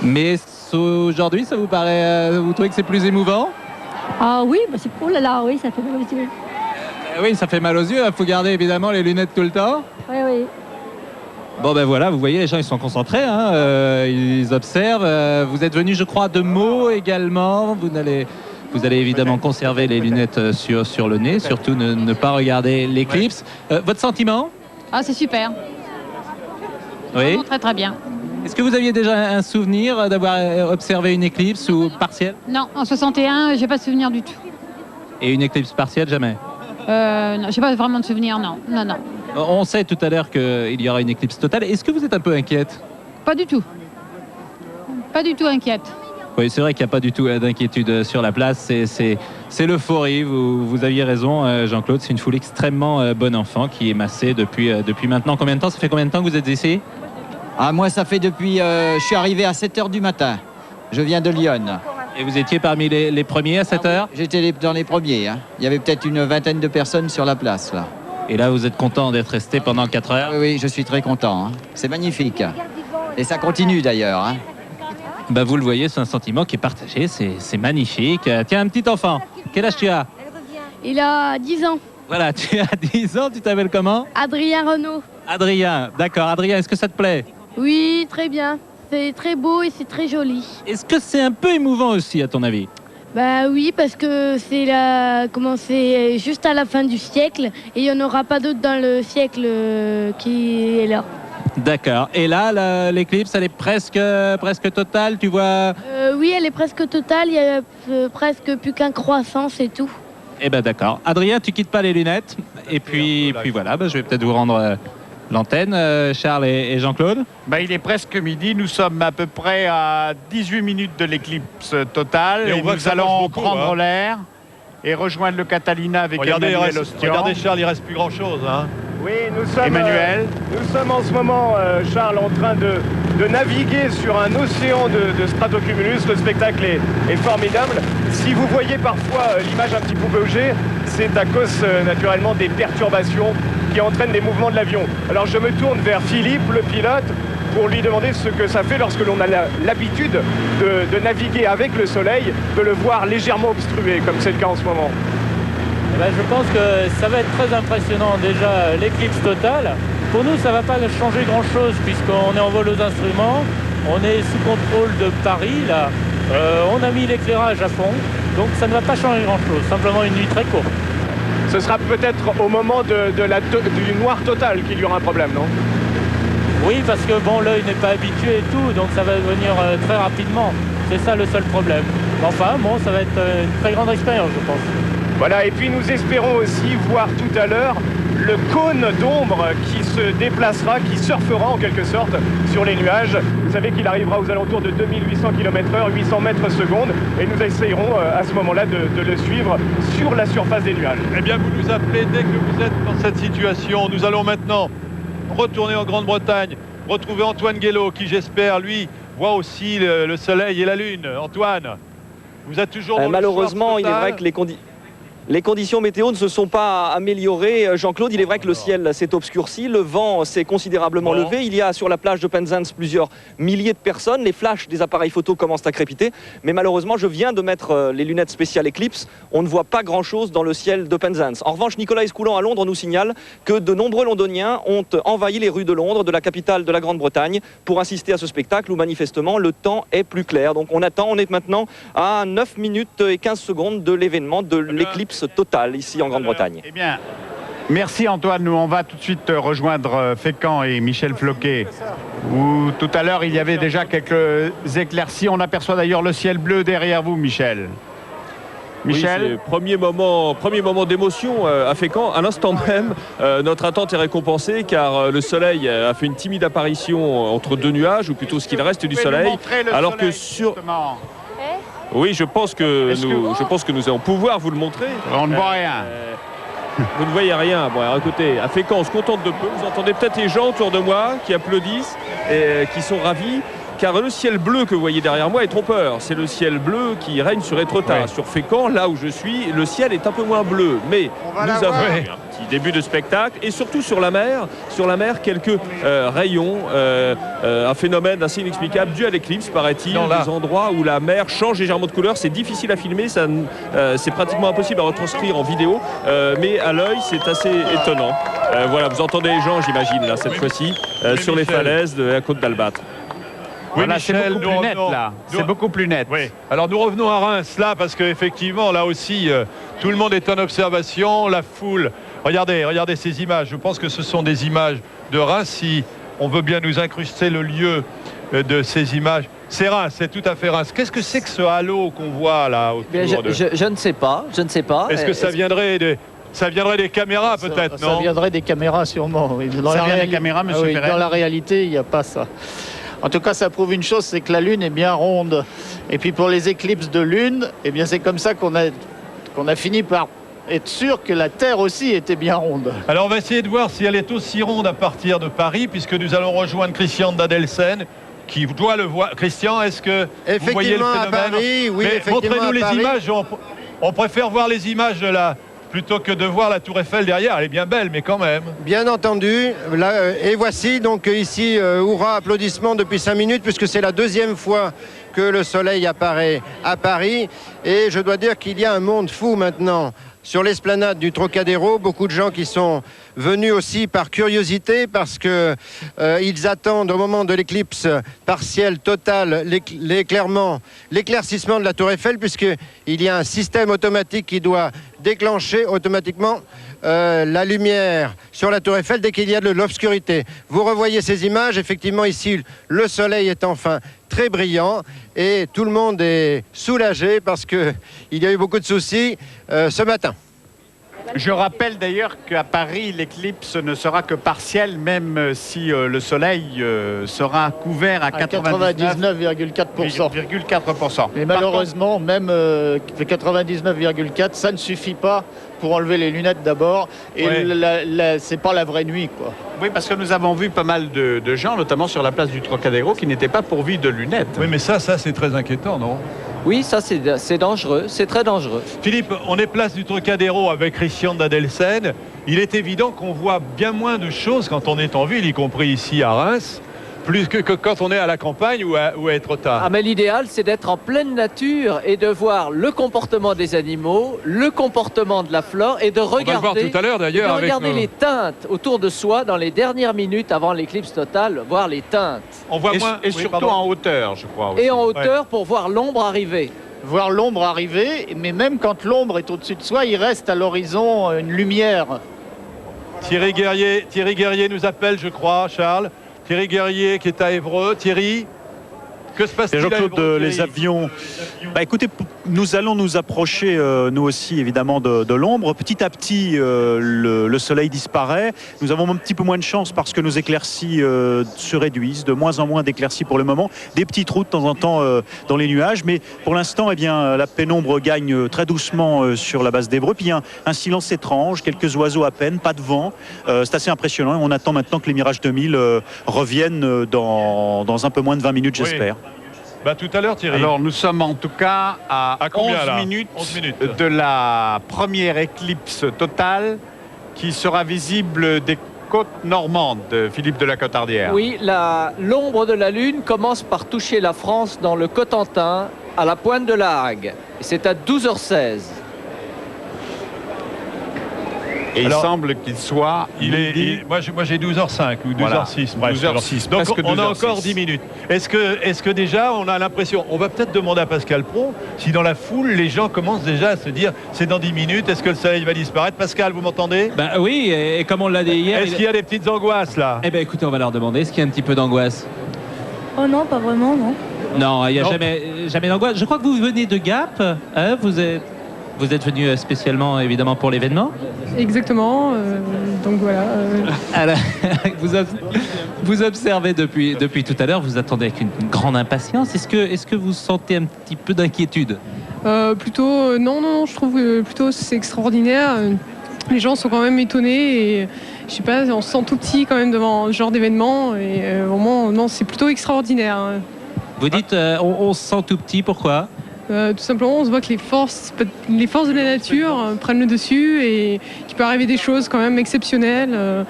Mais aujourd'hui, ça vous paraît... vous trouvez que c'est plus émouvant ? Ah oui, c'est oh là là, oui, ça fait mal aux yeux. Oui, ça fait mal aux yeux. Il faut garder évidemment les lunettes tout le temps. Oui. Bon ben voilà, vous voyez, les gens ils sont concentrés, hein, ils observent. Vous êtes venus, je crois, de Meaux également. Vous allez évidemment conserver les lunettes sur le nez, surtout ne pas regarder l'éclipse. Votre sentiment ? Ah, c'est super. Oui. Très très bien. Est-ce que vous aviez déjà un souvenir d'avoir observé une éclipse ou partielle ? Non, en 61, j'ai pas de souvenir du tout. Et une éclipse partielle, jamais ? Non, j'ai pas vraiment de souvenir, non. On sait tout à l'heure qu'il y aura une éclipse totale. Est-ce que vous êtes un peu inquiète ? Pas du tout. Pas du tout inquiète. Oui, c'est vrai qu'il n'y a pas du tout d'inquiétude sur la place. C'est l'euphorie. Vous aviez raison, Jean-Claude. C'est une foule extrêmement bon enfant qui est massée depuis maintenant combien de temps ? Ça fait combien de temps que vous êtes ici ? Moi, ça fait depuis... je suis arrivé à 7h du matin. Je viens de Lyon. Et vous étiez parmi les premiers à 7h ? J'étais dans les premiers. Hein. Il y avait peut-être une vingtaine de personnes sur la place, là. Et là, vous êtes content d'être resté pendant 4 heures ? Oui, je suis très content. Hein. C'est magnifique. Et ça continue, d'ailleurs. Hein. Vous le voyez, c'est un sentiment qui est partagé. C'est magnifique. Tiens, un petit enfant. Quel âge tu as ? Il a 10 ans. Voilà, tu as 10 ans. Tu t'appelles comment ? Adrien Renaud. Adrien, d'accord. Adrien, est-ce que ça te plaît ? Oui, très bien. C'est très beau et c'est très joli. Est-ce que c'est un peu émouvant aussi, à ton avis ? Oui, parce que c'est juste à la fin du siècle et il n'y en aura pas d'autres dans le siècle qui est là. D'accord. Et là, l'éclipse, elle est presque totale, tu vois ? Oui, elle est presque totale. Il y a presque plus qu'un croissant, c'est tout. Eh ben d'accord. Adrien, tu quittes pas les lunettes. Et puis voilà, je vais peut-être vous rendre l'antenne, Charles et Jean-Claude. Il est presque midi. Nous sommes à peu près à 18 minutes de l'éclipse totale. Et nous allons prendre l'air et rejoindre le Catalina avec Emmanuel Ostian. Regardez, Charles, il reste plus grand-chose. Hein. Oui, nous sommes, Emmanuel. Nous sommes en ce moment, Charles, en train de naviguer sur un océan de stratocumulus. Le spectacle est formidable. Si vous voyez parfois l'image un petit peu bouger, c'est à cause naturellement des perturbations qui entraînent les mouvements de l'avion. Alors je me tourne vers Philippe, le pilote, pour lui demander ce que ça fait lorsque l'on a l'habitude de naviguer avec le soleil, de le voir légèrement obstrué, comme c'est le cas en ce moment. Je pense que ça va être très impressionnant. Déjà, l'éclipse totale. Pour nous, ça ne va pas changer grand-chose puisqu'on est en vol aux instruments. On est sous contrôle de Paris, là. On a mis l'éclairage à fond. Donc ça ne va pas changer grand-chose. Simplement une nuit très courte. Ce sera peut-être au moment du noir total qu'il y aura un problème, non ? Oui, parce que l'œil n'est pas habitué et tout. Donc ça va venir très rapidement. C'est ça le seul problème. Enfin, ça va être une très grande expérience, je pense. Voilà, et puis nous espérons aussi voir tout à l'heure le cône d'ombre qui se déplacera, qui surfera en quelque sorte sur les nuages. Vous savez qu'il arrivera aux alentours de 2800 km/h, 800 mètres secondes, et nous essayerons à ce moment-là de le suivre sur la surface des nuages. Eh bien, vous nous appelez dès que vous êtes dans cette situation. Nous allons maintenant retourner en Grande-Bretagne, retrouver Antoine Guélaud, qui j'espère, lui, voit aussi le soleil et la lune. Antoine, vous êtes toujours dans malheureusement, le il est vrai que les conditions météo ne se sont pas améliorées. Jean-Claude, il est vrai que le ciel s'est obscurci, le vent s'est considérablement levé. Il y a sur la plage de Penzance plusieurs milliers de personnes. Les flashs des appareils photo commencent à crépiter. Mais malheureusement, je viens de mettre les lunettes spéciales Eclipse. On ne voit pas grand-chose dans le ciel de Penzance. En revanche, Nicolas Escoulant à Londres nous signale que de nombreux Londoniens ont envahi les rues de Londres, de la capitale de la Grande-Bretagne, pour assister à ce spectacle où manifestement le temps est plus clair. Donc on attend, on est maintenant à 9 minutes et 15 secondes de l'événement de l'éclipse totale ici en Grande-Bretagne. Eh bien, merci Antoine. Nous, on va tout de suite rejoindre Fécamp et Michel Floquet, où tout à l'heure, il y avait déjà quelques éclaircies. On aperçoit d'ailleurs le ciel bleu derrière vous, Michel. Michel, oui, premier moment d'émotion à Fécamp. À l'instant même, notre attente est récompensée car le soleil a fait une timide apparition entre deux nuages, ou plutôt ce qu'il reste du soleil. Alors que sur... Oui, je pense que nous allons pouvoir vous le montrer. On ne voit rien. Vous ne voyez rien. Bon, alors, écoutez, à Fécamp, on se contente de peu. Vous entendez peut-être les gens autour de moi qui applaudissent et qui sont ravis. Car le ciel bleu que vous voyez derrière moi est trompeur. C'est le ciel bleu qui règne sur Étretat. Ouais. Sur Fécamp, là où je suis, le ciel est un peu moins bleu. Mais nous avons un petit début de spectacle. Et surtout sur la mer quelques rayons. Un phénomène assez inexplicable dû à l'éclipse, paraît-il. Des endroits où la mer change légèrement de couleur. C'est difficile à filmer. C'est pratiquement impossible à retranscrire en vidéo. Mais à l'œil, c'est assez étonnant. Voilà, vous entendez les gens, j'imagine, là, cette fois-ci, sur les falaises de la côte d'Albâtre. Oui, voilà, c'est beaucoup plus net là. C'est beaucoup plus net. Oui. Alors nous revenons à Reims là parce qu'effectivement là aussi tout le monde est en observation, la foule. Regardez ces images. Je pense que ce sont des images de Reims. Si on veut bien nous incruster le lieu de ces images, c'est Reims, c'est tout à fait Reims. Qu'est-ce que c'est que ce halo qu'on voit là autour de... je ne sais pas. Est-ce que ça viendrait des caméras peut-être, non ? Ça viendrait des caméras sûrement. Oui. Dans la réalité, il n'y a pas ça. En tout cas, ça prouve une chose, c'est que la Lune est bien ronde. Et puis pour les éclipses de Lune, eh bien c'est comme ça qu'on a fini par être sûr que la Terre aussi était bien ronde. Alors on va essayer de voir si elle est aussi ronde à partir de Paris, puisque nous allons rejoindre Christian d'Adelsen, qui doit le voir. Christian, est-ce que vous voyez le phénomène ? À Paris, oui, montrez-nous les images. On préfère voir les images de la... plutôt que de voir la Tour Eiffel derrière. Elle est bien belle, mais quand même. Bien entendu. Là, et voici donc ici, hurrah, applaudissements depuis 5 minutes, puisque c'est la deuxième fois que le soleil apparaît à Paris. Et je dois dire qu'il y a un monde fou maintenant sur l'esplanade du Trocadéro. Beaucoup de gens qui sont venus aussi par curiosité, parce que ils attendent au moment de l'éclipse partielle totale l'éclaircissement de la Tour Eiffel, puisqu'il y a un système automatique qui doit déclencher automatiquement la lumière sur la Tour Eiffel dès qu'il y a de l'obscurité. Vous revoyez ces images, effectivement ici le soleil est enfin très brillant et tout le monde est soulagé parce qu'il y a eu beaucoup de soucis ce matin. Je rappelle d'ailleurs qu'à Paris, l'éclipse ne sera que partielle, même si le soleil sera couvert à 99,4%. Mais malheureusement, même 99,4%, ça ne suffit pas pour enlever les lunettes d'abord. Et c'est pas la vraie nuit, quoi. Oui, parce que nous avons vu pas mal de gens, notamment sur la place du Trocadéro, qui n'étaient pas pourvus de lunettes. Oui, mais ça c'est très inquiétant, non ? Oui, ça c'est dangereux, c'est très dangereux. Philippe, on est place du Trocadéro avec Christian d'Adelsen. Il est évident qu'on voit bien moins de choses quand on est en ville, y compris ici à Reims, plus que quand on est à la campagne ou à Étretat. Ah, mais l'idéal, c'est d'être en pleine nature et de voir le comportement des animaux, le comportement de la flore et de regarder, on va le voir tout à l'heure, d'ailleurs, avec les teintes autour de soi dans les dernières minutes avant l'éclipse totale, voir les teintes. On voit moins, et surtout en hauteur, je crois. Aussi. Et en hauteur pour voir l'ombre arriver. Voir l'ombre arriver, mais même quand l'ombre est au-dessus de soi, il reste à l'horizon une lumière. Thierry Guerrier nous appelle, je crois, Charles. Thierry Guerrier qui est à Évreux. Thierry ? Que se passe-t-il? Jean-Claude, les avions. Bah, écoutez, nous allons nous approcher, nous aussi, évidemment, de l'ombre. Petit à petit, le soleil disparaît. Nous avons un petit peu moins de chance parce que nos éclaircies se réduisent. De moins en moins d'éclaircies pour le moment. Des petits trous de temps en temps dans les nuages. Mais pour l'instant, eh bien, la pénombre gagne très doucement sur la base d'Évreux. Puis il y a un silence étrange, quelques oiseaux à peine, pas de vent. C'est assez impressionnant. On attend maintenant que les Mirage 2000 reviennent dans un peu moins de 20 minutes, j'espère. Oui. Bah, tout à l'heure, Thierry. Alors, nous sommes en tout cas à combien, 11 minutes de la première éclipse totale qui sera visible des côtes normandes, Philippe de la Cotardière. Oui, l'ombre de la Lune commence par toucher la France dans le Cotentin, à la pointe de la Hague. C'est à 12h16. Et il semble qu'il soit... Moi j'ai 12h05 ou 12h06. Voilà, 12h06. Donc on a encore 10 minutes. Est-ce que déjà on a l'impression... On va peut-être demander à Pascal Praud si dans la foule les gens commencent déjà à se dire c'est dans 10 minutes, est-ce que le soleil va disparaître? Pascal, vous m'entendez? Bah oui, et comme on l'a dit hier... Est-ce qu'il y a des petites angoisses là? Eh bien écoutez, on va leur demander, est-ce qu'il y a un petit peu d'angoisse? Oh non, pas vraiment, non. Non, il n'y a jamais d'angoisse. Je crois que vous venez de Gap, hein, vous êtes venu spécialement évidemment pour l'événement. Exactement, donc voilà. Alors, vous observez depuis tout à l'heure, vous attendez avec une grande impatience. Est-ce que vous sentez un petit peu d'inquiétude? Plutôt, non, je trouve que plutôt c'est extraordinaire. Les gens sont quand même étonnés et je sais pas, on se sent tout petit quand même devant ce genre d'événement et vraiment, non, c'est plutôt extraordinaire. Vous dites, on se sent tout petit, pourquoi? Tout simplement, on se voit que les forces de la nature prennent le dessus et qu'il peut arriver des choses quand même exceptionnelles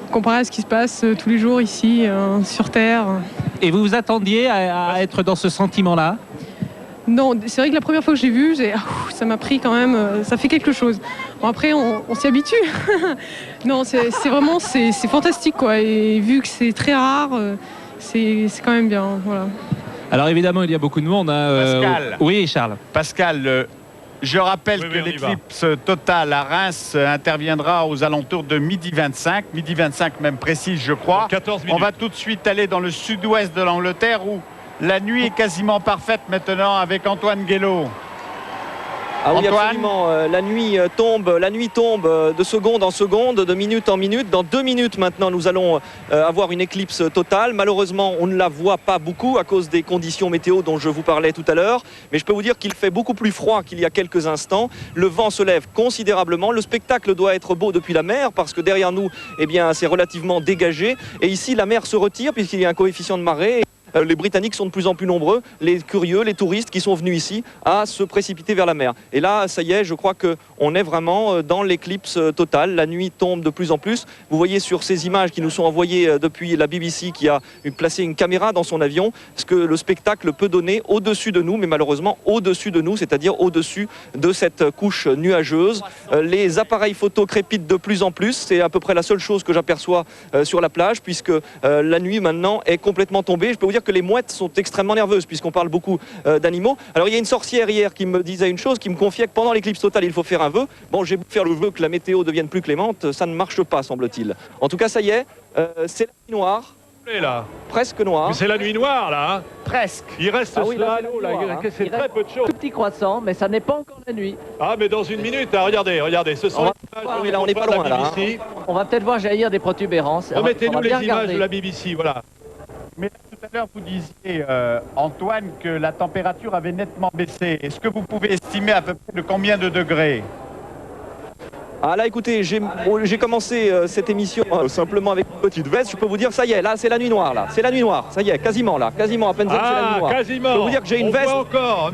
comparé à ce qui se passe tous les jours ici sur Terre. Et vous vous attendiez à être dans ce sentiment-là? Non, c'est vrai que la première fois que j'ai vu, ça m'a pris quand même, ça fait quelque chose. Bon, après, on s'y habitue. Non, c'est vraiment, c'est fantastique quoi. Et vu que c'est très rare, c'est quand même bien. Voilà. Alors évidemment, il y a beaucoup de monde. Pascal. Oui, Charles. Pascal, je rappelle que l'éclipse totale à Reims interviendra aux alentours de midi 25. Midi 25 même précise, je crois. 14 minutes. On va tout de suite aller dans le sud-ouest de l'Angleterre où la nuit est quasiment parfaite maintenant avec Antoine Guélaud. Ah oui, absolument. La nuit tombe de seconde en seconde, de minute en minute. Dans 2 minutes maintenant, nous allons avoir une éclipse totale. Malheureusement, on ne la voit pas beaucoup à cause des conditions météo dont je vous parlais tout à l'heure. Mais je peux vous dire qu'il fait beaucoup plus froid qu'il y a quelques instants. Le vent se lève considérablement. Le spectacle doit être beau depuis la mer parce que derrière nous, eh bien, c'est relativement dégagé. Et ici, la mer se retire puisqu'il y a un coefficient de marée. Les Britanniques sont de plus en plus nombreux, les curieux, les touristes qui sont venus ici à se précipiter vers la mer. Et là, ça y est, je crois qu'on est vraiment dans l'éclipse totale. La nuit tombe de plus en plus. Vous voyez sur ces images qui nous sont envoyées depuis la BBC qui a placé une caméra dans son avion, ce que le spectacle peut donner au-dessus de nous, mais malheureusement au-dessus de nous, c'est-à-dire au-dessus de cette couche nuageuse. Les appareils photo crépitent de plus en plus. C'est à peu près la seule chose que j'aperçois sur la plage, puisque la nuit maintenant est complètement tombée. Je peux vous dire que les mouettes sont extrêmement nerveuses puisqu'on parle beaucoup d'animaux. Alors il y a une sorcière hier qui me disait une chose, qui me confiait que pendant l'éclipse totale il faut faire un vœu. Bon, j'ai beau faire le vœu que la météo devienne plus clémente, ça ne marche pas semble-t-il. En tout cas ça y est, c'est la nuit noire. Là. Presque noire. C'est la nuit noire là. Hein. Presque. Il reste ce halo là, c'est très peu de choses. Un tout petit croissant, mais ça n'est pas encore la nuit. Ah mais dans 1 minute, hein, regardez, ce sont on n'est pas loin là. On va peut-être voir jaillir des protubérances. Remettez-nous les images de la BBC, voilà. Mais tout à l'heure, vous disiez, Antoine, que la température avait nettement baissé. Est-ce que vous pouvez estimer à peu près de combien de degrés? Ah là, écoutez, j'ai commencé cette émission simplement avec une petite veste. Je peux vous dire, ça y est, là, c'est la nuit noire, là. C'est la nuit noire, ça y est, quasiment, là. Quasiment, à peine, c'est la nuit noire. Quasiment. Je peux vous dire que j'ai une veste.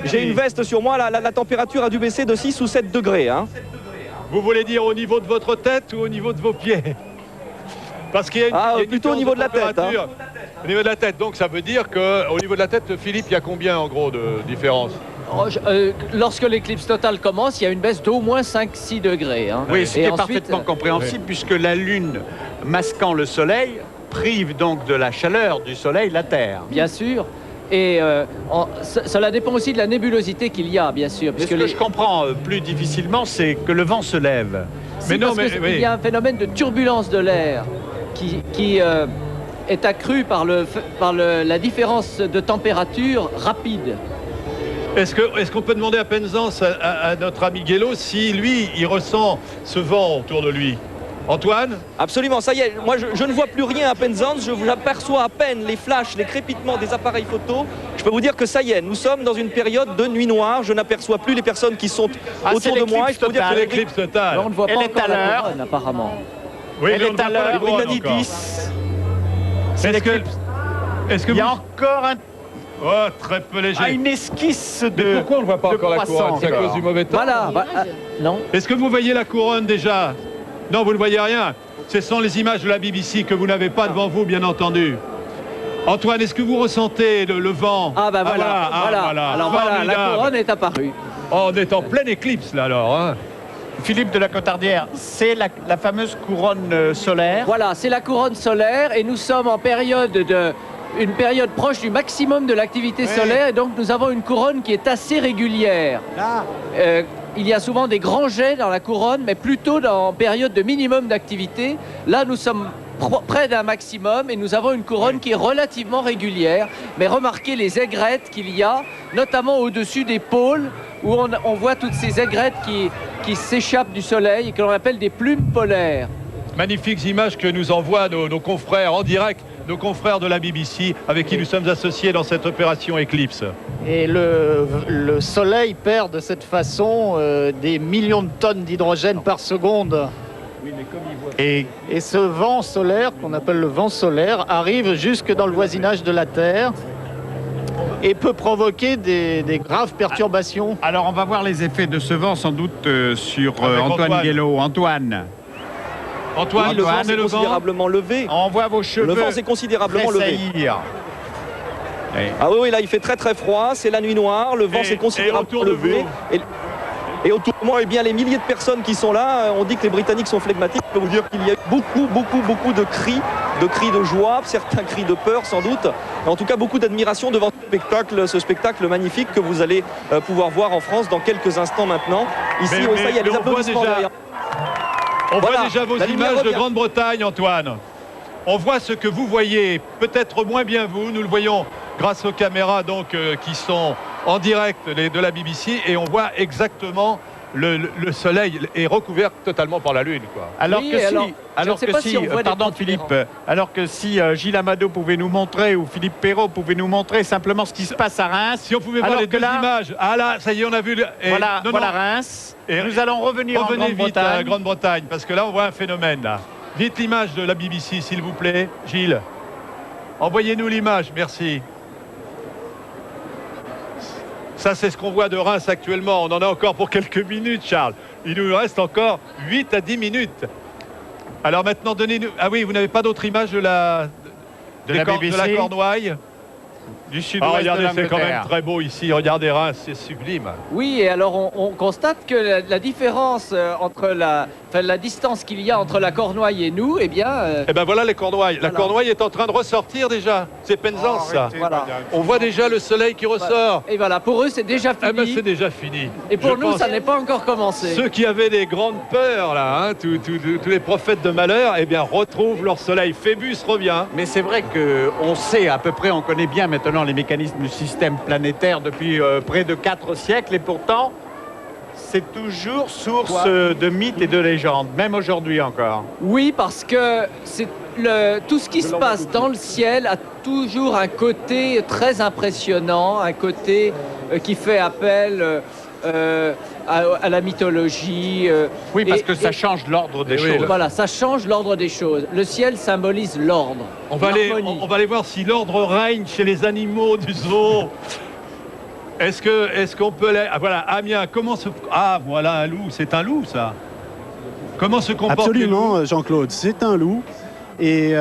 J'ai une veste sur moi, la température a dû baisser de 6 ou 7 degrés. Hein. Vous voulez dire au niveau de votre tête ou au niveau de vos pieds? Parce qu'il y a plutôt au niveau de la tête. Hein. Au niveau de la tête, donc ça veut dire qu'au niveau de la tête, Philippe, il y a combien en gros de différence? Lorsque l'éclipse totale commence, il y a une baisse d'au moins 5-6 degrés. Hein. Oui, ce qui est parfaitement compréhensible puisque la Lune, masquant le Soleil, prive donc de la chaleur du Soleil la Terre. Bien sûr. Et cela dépend aussi de la nébulosité qu'il y a, bien sûr. Mais ce que je comprends plus difficilement, c'est que le vent se lève. Il y a un phénomène de turbulence de l'air qui est accrue par la différence de température rapide. Est-ce qu'on peut demander à Penzance, à notre ami Guélo, si lui, il ressent ce vent autour de lui? Antoine? Absolument, ça y est, moi je ne vois plus rien à Penzance, je vous aperçois à peine les flashs, les crépitements des appareils photo. Je peux vous dire que ça y est, nous sommes dans une période de nuit noire, je n'aperçois plus les personnes qui sont autour de moi. Et je peux vous dire que c'est l'éclipse totale. On ne voit pas encore la couronne, apparemment. Oui, Elle est à l'heure, il il a dit 10. C'est l'éclipse. Il y a encore un... Oh, très peu léger. Une esquisse de... Mais pourquoi on ne voit pas encore la couronne? C'est à cause du mauvais temps? Voilà, non. Est-ce que vous voyez la couronne déjà? Non, vous ne voyez rien. Ce sont les images de la BBC que vous n'avez pas devant vous, bien entendu. Antoine, est-ce que vous ressentez le vent? Ah bah voilà, Alors voilà, la couronne est apparue. Oh, on est en pleine éclipse là alors. Hein. Philippe de la Cotardière, c'est la fameuse couronne solaire. Voilà, c'est la couronne solaire et nous sommes en une période proche du maximum de l'activité solaire et donc nous avons une couronne qui est assez régulière. Il y a souvent des grands jets dans la couronne, mais plutôt en période de minimum d'activité. Là, nous sommes près d'un maximum et nous avons une couronne qui est relativement régulière. Mais remarquez les aigrettes qu'il y a, notamment au-dessus des pôles, où on voit toutes ces aigrettes qui s'échappent du soleil et que l'on appelle des plumes polaires. Magnifiques images que nous envoient nos confrères en direct, nos confrères de la BBC, avec qui nous sommes associés dans cette opération Eclipse. Et le soleil perd de cette façon des millions de tonnes d'hydrogène par seconde. Et ce vent solaire, qu'on appelle le vent solaire, arrive jusque dans le voisinage de la Terre et peut provoquer des graves perturbations. Alors on va voir les effets de ce vent sans doute sur Antoine Guélo. Antoine, le vent s'est considérablement levé. On voit vos cheveux. Le vent s'est considérablement levé. Ah oui, là il fait très très froid, c'est la nuit noire, le vent s'est considérablement levé. Et autour de moi, eh bien, les milliers de personnes qui sont là, on dit que les Britanniques sont flegmatiques. Je peux vous dire qu'il y a beaucoup de cris de joie, certains cris de peur sans doute. Mais en tout cas, beaucoup d'admiration devant ce spectacle magnifique que vous allez pouvoir voir en France dans quelques instants maintenant. Ici, ça, il y a des applaudissements derrière. On voit déjà vos images de Grande-Bretagne, Antoine. On voit ce que vous voyez, peut-être moins bien vous. Nous le voyons grâce aux caméras donc, qui sont en direct de la BBC. Et on voit exactement le soleil est recouvert totalement par la Lune. Quoi. Alors que si Gilles Amado pouvait nous montrer, ou Philippe Perrault pouvait nous montrer simplement ce qui se passe à Reims. Si on pouvait voir les deux images. Ah là, ça y est, on a vu... Voilà Reims. Et nous allons revenir en vite à la Grande-Bretagne, parce que là, on voit un phénomène. Là. Vite l'image de la BBC, s'il vous plaît. Gilles, envoyez-nous l'image, merci. Ça, c'est ce qu'on voit de Reims actuellement. On en a encore pour quelques minutes, Charles. Il nous reste encore 8 à 10 minutes. Alors maintenant, donnez-nous... Ah oui, vous n'avez pas d'autres images de la Cornouaille? Du sud-ouest regardez, c'est quand même très beau ici. Regardez Reims, c'est sublime. Oui, et alors on constate que la différence entre la distance qu'il y a entre la Cornouaille et nous, eh bien... Eh ben voilà les Cornouailles. La Cornouaille est en train de ressortir déjà. C'est Penzance, ça. Voilà. On voit déjà le soleil qui ressort. Et voilà, pour eux, c'est déjà fini. Eh ben c'est déjà fini. Et pour nous, ça n'est pas encore commencé. Ceux qui avaient des grandes peurs, là, hein, tous les prophètes de malheur, eh bien, retrouvent leur soleil. Phébus revient. Mais c'est vrai qu'on sait à peu près, on connaît bien maintenant les mécanismes du système planétaire depuis près de 4 siècles. Et pourtant, c'est toujours source de mythes et de légendes, même aujourd'hui encore. Oui, parce que tout ce qui se passe dans le ciel a toujours un côté très impressionnant, un côté qui fait appel à la mythologie. Oui, parce que ça change l'ordre des choses. Voilà, ça change l'ordre des choses. Le ciel symbolise l'ordre. On va aller voir si l'ordre règne chez les animaux du zoo. Est-ce qu'on peut aller... Ah, voilà, Amiens, comment se... Ah, voilà un loup, c'est un loup, ça. Comment se comporte Absolument, Jean-Claude, c'est un loup. Et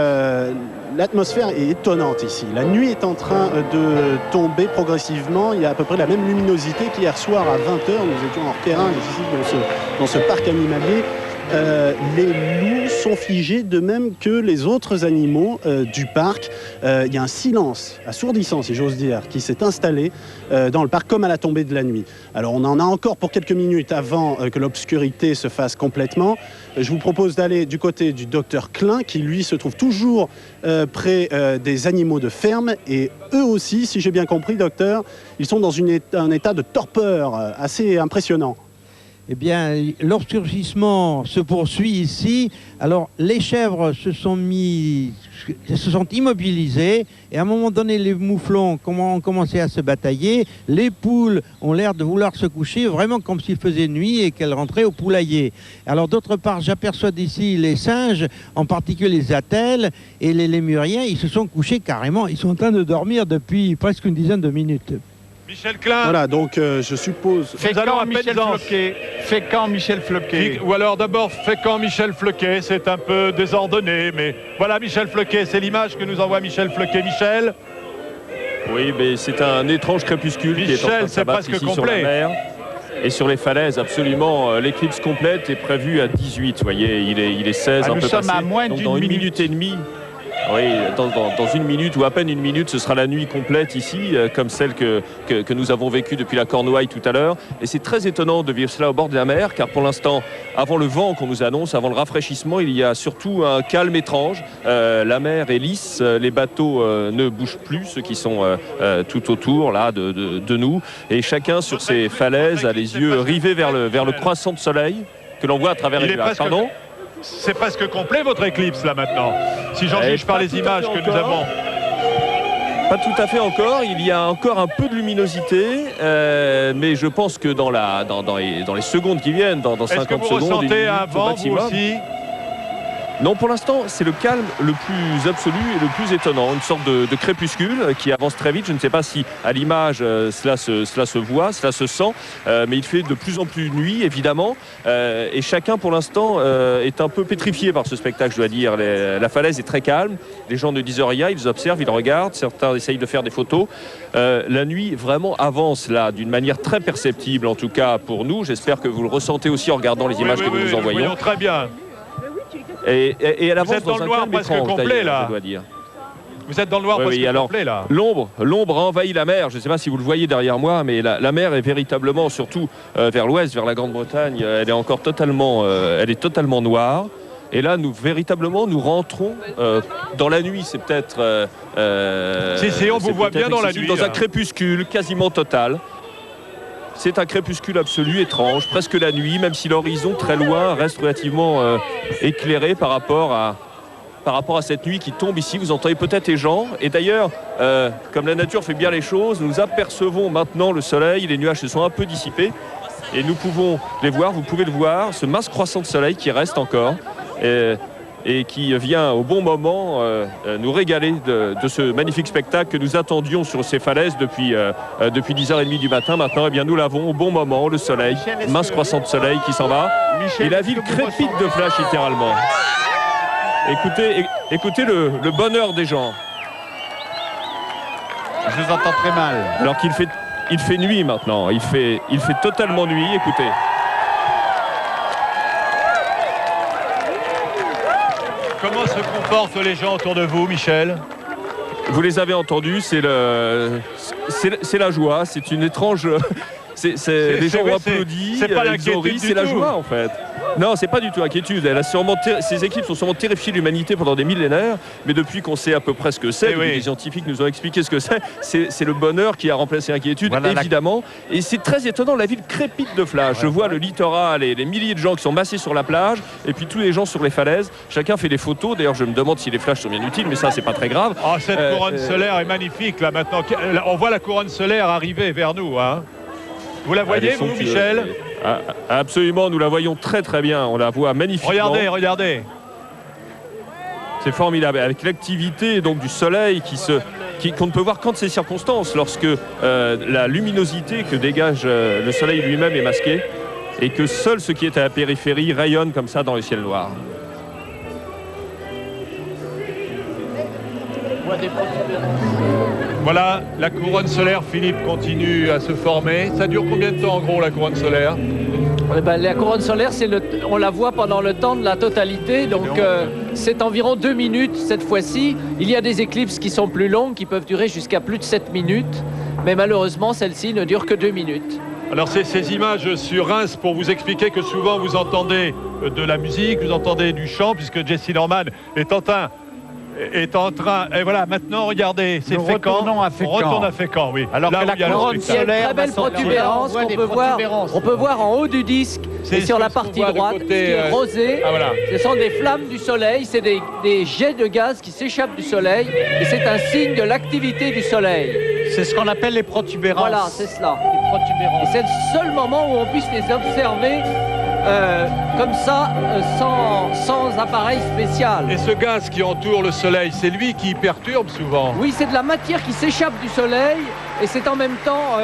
l'atmosphère est étonnante ici. La nuit est en train de tomber progressivement. Il y a à peu près la même luminosité qu'hier soir à 20h. Nous étions en terrain ici dans ce parc animalier. les loups sont figés de même que les autres animaux du parc. Il y a un silence assourdissant, si j'ose dire, qui s'est installé dans le parc comme à la tombée de la nuit. Alors on en a encore pour quelques minutes avant que l'obscurité se fasse complètement. Je vous propose d'aller du côté du docteur Klein qui lui se trouve toujours près des animaux de ferme et eux aussi, si j'ai bien compris docteur, ils sont dans un état de torpeur assez impressionnant. Eh bien, l'obscurcissement se poursuit ici. Alors, les chèvres se sont immobilisées et à un moment donné, les mouflons ont commencé à se batailler. Les poules ont l'air de vouloir se coucher vraiment comme s'il faisait nuit et qu'elles rentraient au poulailler. Alors, d'autre part, j'aperçois ici les singes, en particulier les attelles et les lémuriens. Ils se sont couchés carrément. Ils sont en train de dormir depuis presque une dizaine de minutes. Michel Klein. Voilà, donc je suppose... Fécamp Michel Floquet. Ou alors d'abord Fécamp Michel Floquet, c'est un peu désordonné, mais voilà Michel Floquet, c'est l'image que nous envoie Michel Floquet. Michel. Oui, mais c'est un étrange crépuscule qui est en train de s'abattre ici sur la mer. Et sur les falaises, absolument, l'éclipse complète est prévue à 18, vous voyez, il est 16, un peu passé. Nous sommes à moins d'une minute et demie. Oui, dans une minute ou à peine une minute, ce sera la nuit complète ici, comme celle que nous avons vécue depuis la Cornouaille tout à l'heure. Et c'est très étonnant de vivre cela au bord de la mer, car pour l'instant, avant le vent qu'on nous annonce, avant le rafraîchissement, il y a surtout un calme étrange. La mer est lisse, les bateaux ne bougent plus, ceux qui sont tout autour là de nous. Et chacun sur ces falaises a les yeux rivés vers le croissant de soleil que l'on voit à travers les nuages. Pardon ? C'est presque complet votre éclipse là maintenant, si j'en juge par les images que nous avons. Pas tout à fait encore, il y a encore un peu de luminosité, mais je pense que dans les secondes qui viennent, dans 50 secondes... Est-ce que vous ressentez un vent vous aussi ? Non, pour l'instant, c'est le calme le plus absolu et le plus étonnant. Une sorte de crépuscule qui avance très vite. Je ne sais pas si à l'image cela se voit, cela se sent, mais il fait de plus en plus nuit, évidemment. Et chacun, pour l'instant, est un peu pétrifié par ce spectacle, je dois dire. La falaise est très calme. Les gens ne disent rien, ils observent, ils regardent. Certains essayent de faire des photos. La nuit vraiment avance là, d'une manière très perceptible, en tout cas pour nous. J'espère que vous le ressentez aussi en regardant les images que nous vous envoyons. Nous voyons très bien. Et elle avance vous êtes dans le noir presque complet là. Je dois dire. Vous êtes dans le noir presque complet là. L'ombre a envahi la mer. Je ne sais pas si vous le voyez derrière moi, mais la mer est véritablement, surtout vers l'ouest, vers la Grande-Bretagne, elle est totalement noire. Et là, nous rentrons dans la nuit. C'est peut-être... si, on vous voit bien dans la nuit. Dans un crépuscule quasiment total. C'est un crépuscule absolu, étrange, presque la nuit, même si l'horizon très loin reste relativement éclairé par rapport à cette nuit qui tombe ici. Vous entendez peut-être les gens. Et d'ailleurs, comme la nature fait bien les choses, nous apercevons maintenant le soleil. Les nuages se sont un peu dissipés et nous pouvons les voir. Vous pouvez le voir, ce masque croissant de soleil qui reste encore et qui vient au bon moment nous régaler de ce magnifique spectacle que nous attendions sur ces falaises depuis 10h30 du matin. Maintenant, eh bien, nous l'avons au bon moment, le soleil, mince croissant de soleil qui s'en va. Et la ville crépite de flash littéralement. Écoutez le bonheur des gens. Je vous entends très mal. Alors qu'il fait nuit maintenant, il fait totalement nuit, écoutez. Comment se comportent les gens autour de vous, Michel ? Vous les avez entendus, c'est la joie, c'est une étrange... les gens ont applaudi, ils ont ri, c'est la joie en fait. Non, c'est pas du tout inquiétude. Ces équipes sont sûrement terrifiées de l'humanité pendant des millénaires, mais depuis qu'on sait à peu près ce que c'est, les scientifiques nous ont expliqué ce que c'est le bonheur qui a remplacé l'inquiétude, évidemment. Et c'est très étonnant, la ville crépite de flash. Je vois le littoral et les milliers de gens qui sont massés sur la plage, et puis tous les gens sur les falaises. Chacun fait des photos. D'ailleurs, je me demande si les flashs sont bien utiles, mais ça, c'est pas très grave. Oh, cette couronne solaire est magnifique là maintenant. On voit la couronne solaire arriver vers nous, hein. Vous la voyez, vous, Michel ? Absolument, nous la voyons très très bien. On la voit magnifiquement. Regardez. C'est formidable. Avec l'activité donc du soleil qu'on ne peut voir qu'en ces circonstances, lorsque la luminosité que dégage le soleil lui-même est masquée et que seul ce qui est à la périphérie rayonne comme ça dans le ciel noir. On voit des protubérances. Voilà, la couronne solaire, Philippe, continue à se former. Ça dure combien de temps en gros la couronne solaire? La couronne solaire, on la voit pendant le temps de la totalité, donc c'est environ 2 minutes cette fois-ci. Il y a des éclipses qui sont plus longues, qui peuvent durer jusqu'à plus de 7 minutes, mais malheureusement celle-ci ne dure que 2 minutes. Alors c'est ces images sur Reims pour vous expliquer que souvent vous entendez de la musique, vous entendez du chant, puisque Jesse Norman est en train, et voilà, maintenant regardez, c'est Fécamp. On retourne à Fécamp, oui. Alors là que la couronne solaire, très belle protubérance qu'on peut voir en haut du disque et sur la partie droite, qui est rosé. Ce sont des flammes du soleil, c'est des jets de gaz qui s'échappent du soleil, et c'est un signe de l'activité du soleil. C'est ce qu'on appelle les protubérances. Voilà, c'est cela. Et c'est le seul moment où on puisse les observer comme ça, sans appareil spécial. Et ce gaz qui entoure le soleil, c'est lui qui perturbe souvent. Oui, c'est de la matière qui s'échappe du soleil, et c'est en même temps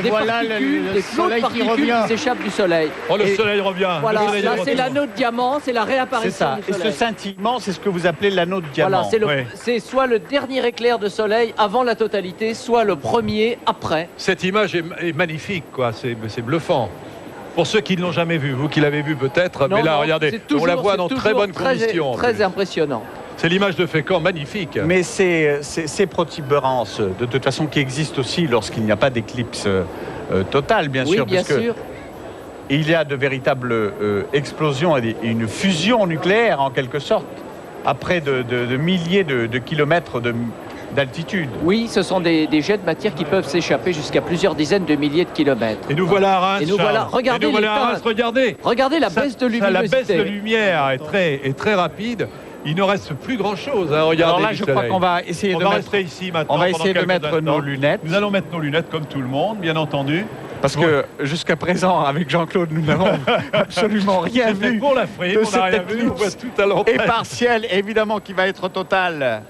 des particules, des flots de particules qui s'échappent du soleil. Oh, le soleil revient. Voilà, là c'est l'anneau de diamant, c'est la réapparition du soleil. Et ce scintillement, c'est ce que vous appelez l'anneau de diamant. Voilà, c'est soit le dernier éclair de soleil avant la totalité, soit le premier après. Cette image est magnifique, quoi. C'est bluffant. Pour ceux qui ne l'ont jamais vu, vous qui l'avez vu peut-être, mais là, regardez, on la voit dans très bonnes conditions. Très impressionnant. C'est l'image de Fécamp, magnifique. Mais ces protubérances, de toute façon, qui existent aussi lorsqu'il n'y a pas d'éclipse totale, bien sûr. Oui, bien sûr. Il y a de véritables explosions et une fusion nucléaire, en quelque sorte, à près de milliers de kilomètres d'altitude. Oui, ce sont des jets de matière qui peuvent s'échapper jusqu'à plusieurs dizaines de milliers de kilomètres. Et nous voilà à Reims. Et nous voilà, regardez regardez la baisse de luminosité. La baisse de lumière est très rapide. Il ne reste plus grand-chose. Regardez. Alors là, je crois qu'on va essayer de rester ici maintenant. On va essayer de mettre nos lunettes. Nous allons mettre nos lunettes comme tout le monde, bien entendu. Parce que jusqu'à présent, avec Jean-Claude, nous n'avons absolument rien vu. Pour la frime, on n'a rien vu. On voit tout à l'entrée. Et partiel, évidemment, qui va être total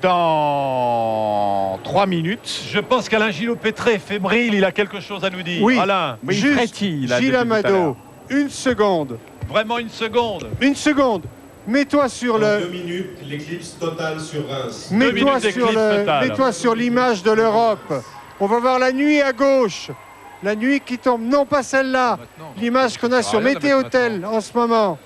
dans 3 minutes. Je pense qu'Alain Gillot-Pétré est fébrile, il a quelque chose à nous dire. Oui, Alain, juste, Gilles Amado, une seconde. Vraiment une seconde. Une seconde. Mets-toi sur le... 2 minutes, l'éclipse totale sur Reims. Mets-toi sur l'image de l'Europe. On va voir la nuit à gauche. La nuit qui tombe. Non, pas celle-là. L'image qu'on a sur Météotel en ce moment.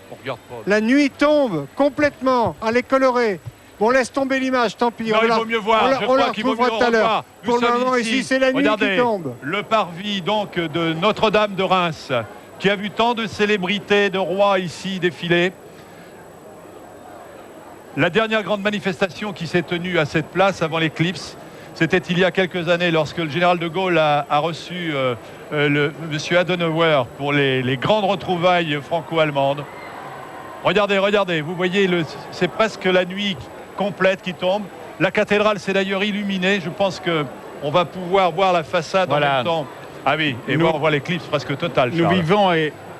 La nuit tombe complètement. Elle est colorée. Bon, laisse tomber l'image, tant pis. Non, il vaut mieux voir. On la retrouvera tout à l'heure. Pour le moment, ici, c'est la nuit qui tombe. Le parvis donc de Notre-Dame de Reims, qui a vu tant de célébrités, de rois ici défiler. La dernière grande manifestation qui s'est tenue à cette place avant l'éclipse, c'était il y a quelques années lorsque le général de Gaulle a reçu monsieur Adenauer pour les grandes retrouvailles franco-allemandes. Regardez, vous voyez, c'est presque la nuit complète qui tombe. La cathédrale s'est d'ailleurs illuminée. Je pense qu'on va pouvoir voir la façade en même temps. Ah oui, et on voit l'éclipse presque totale. Nous vivons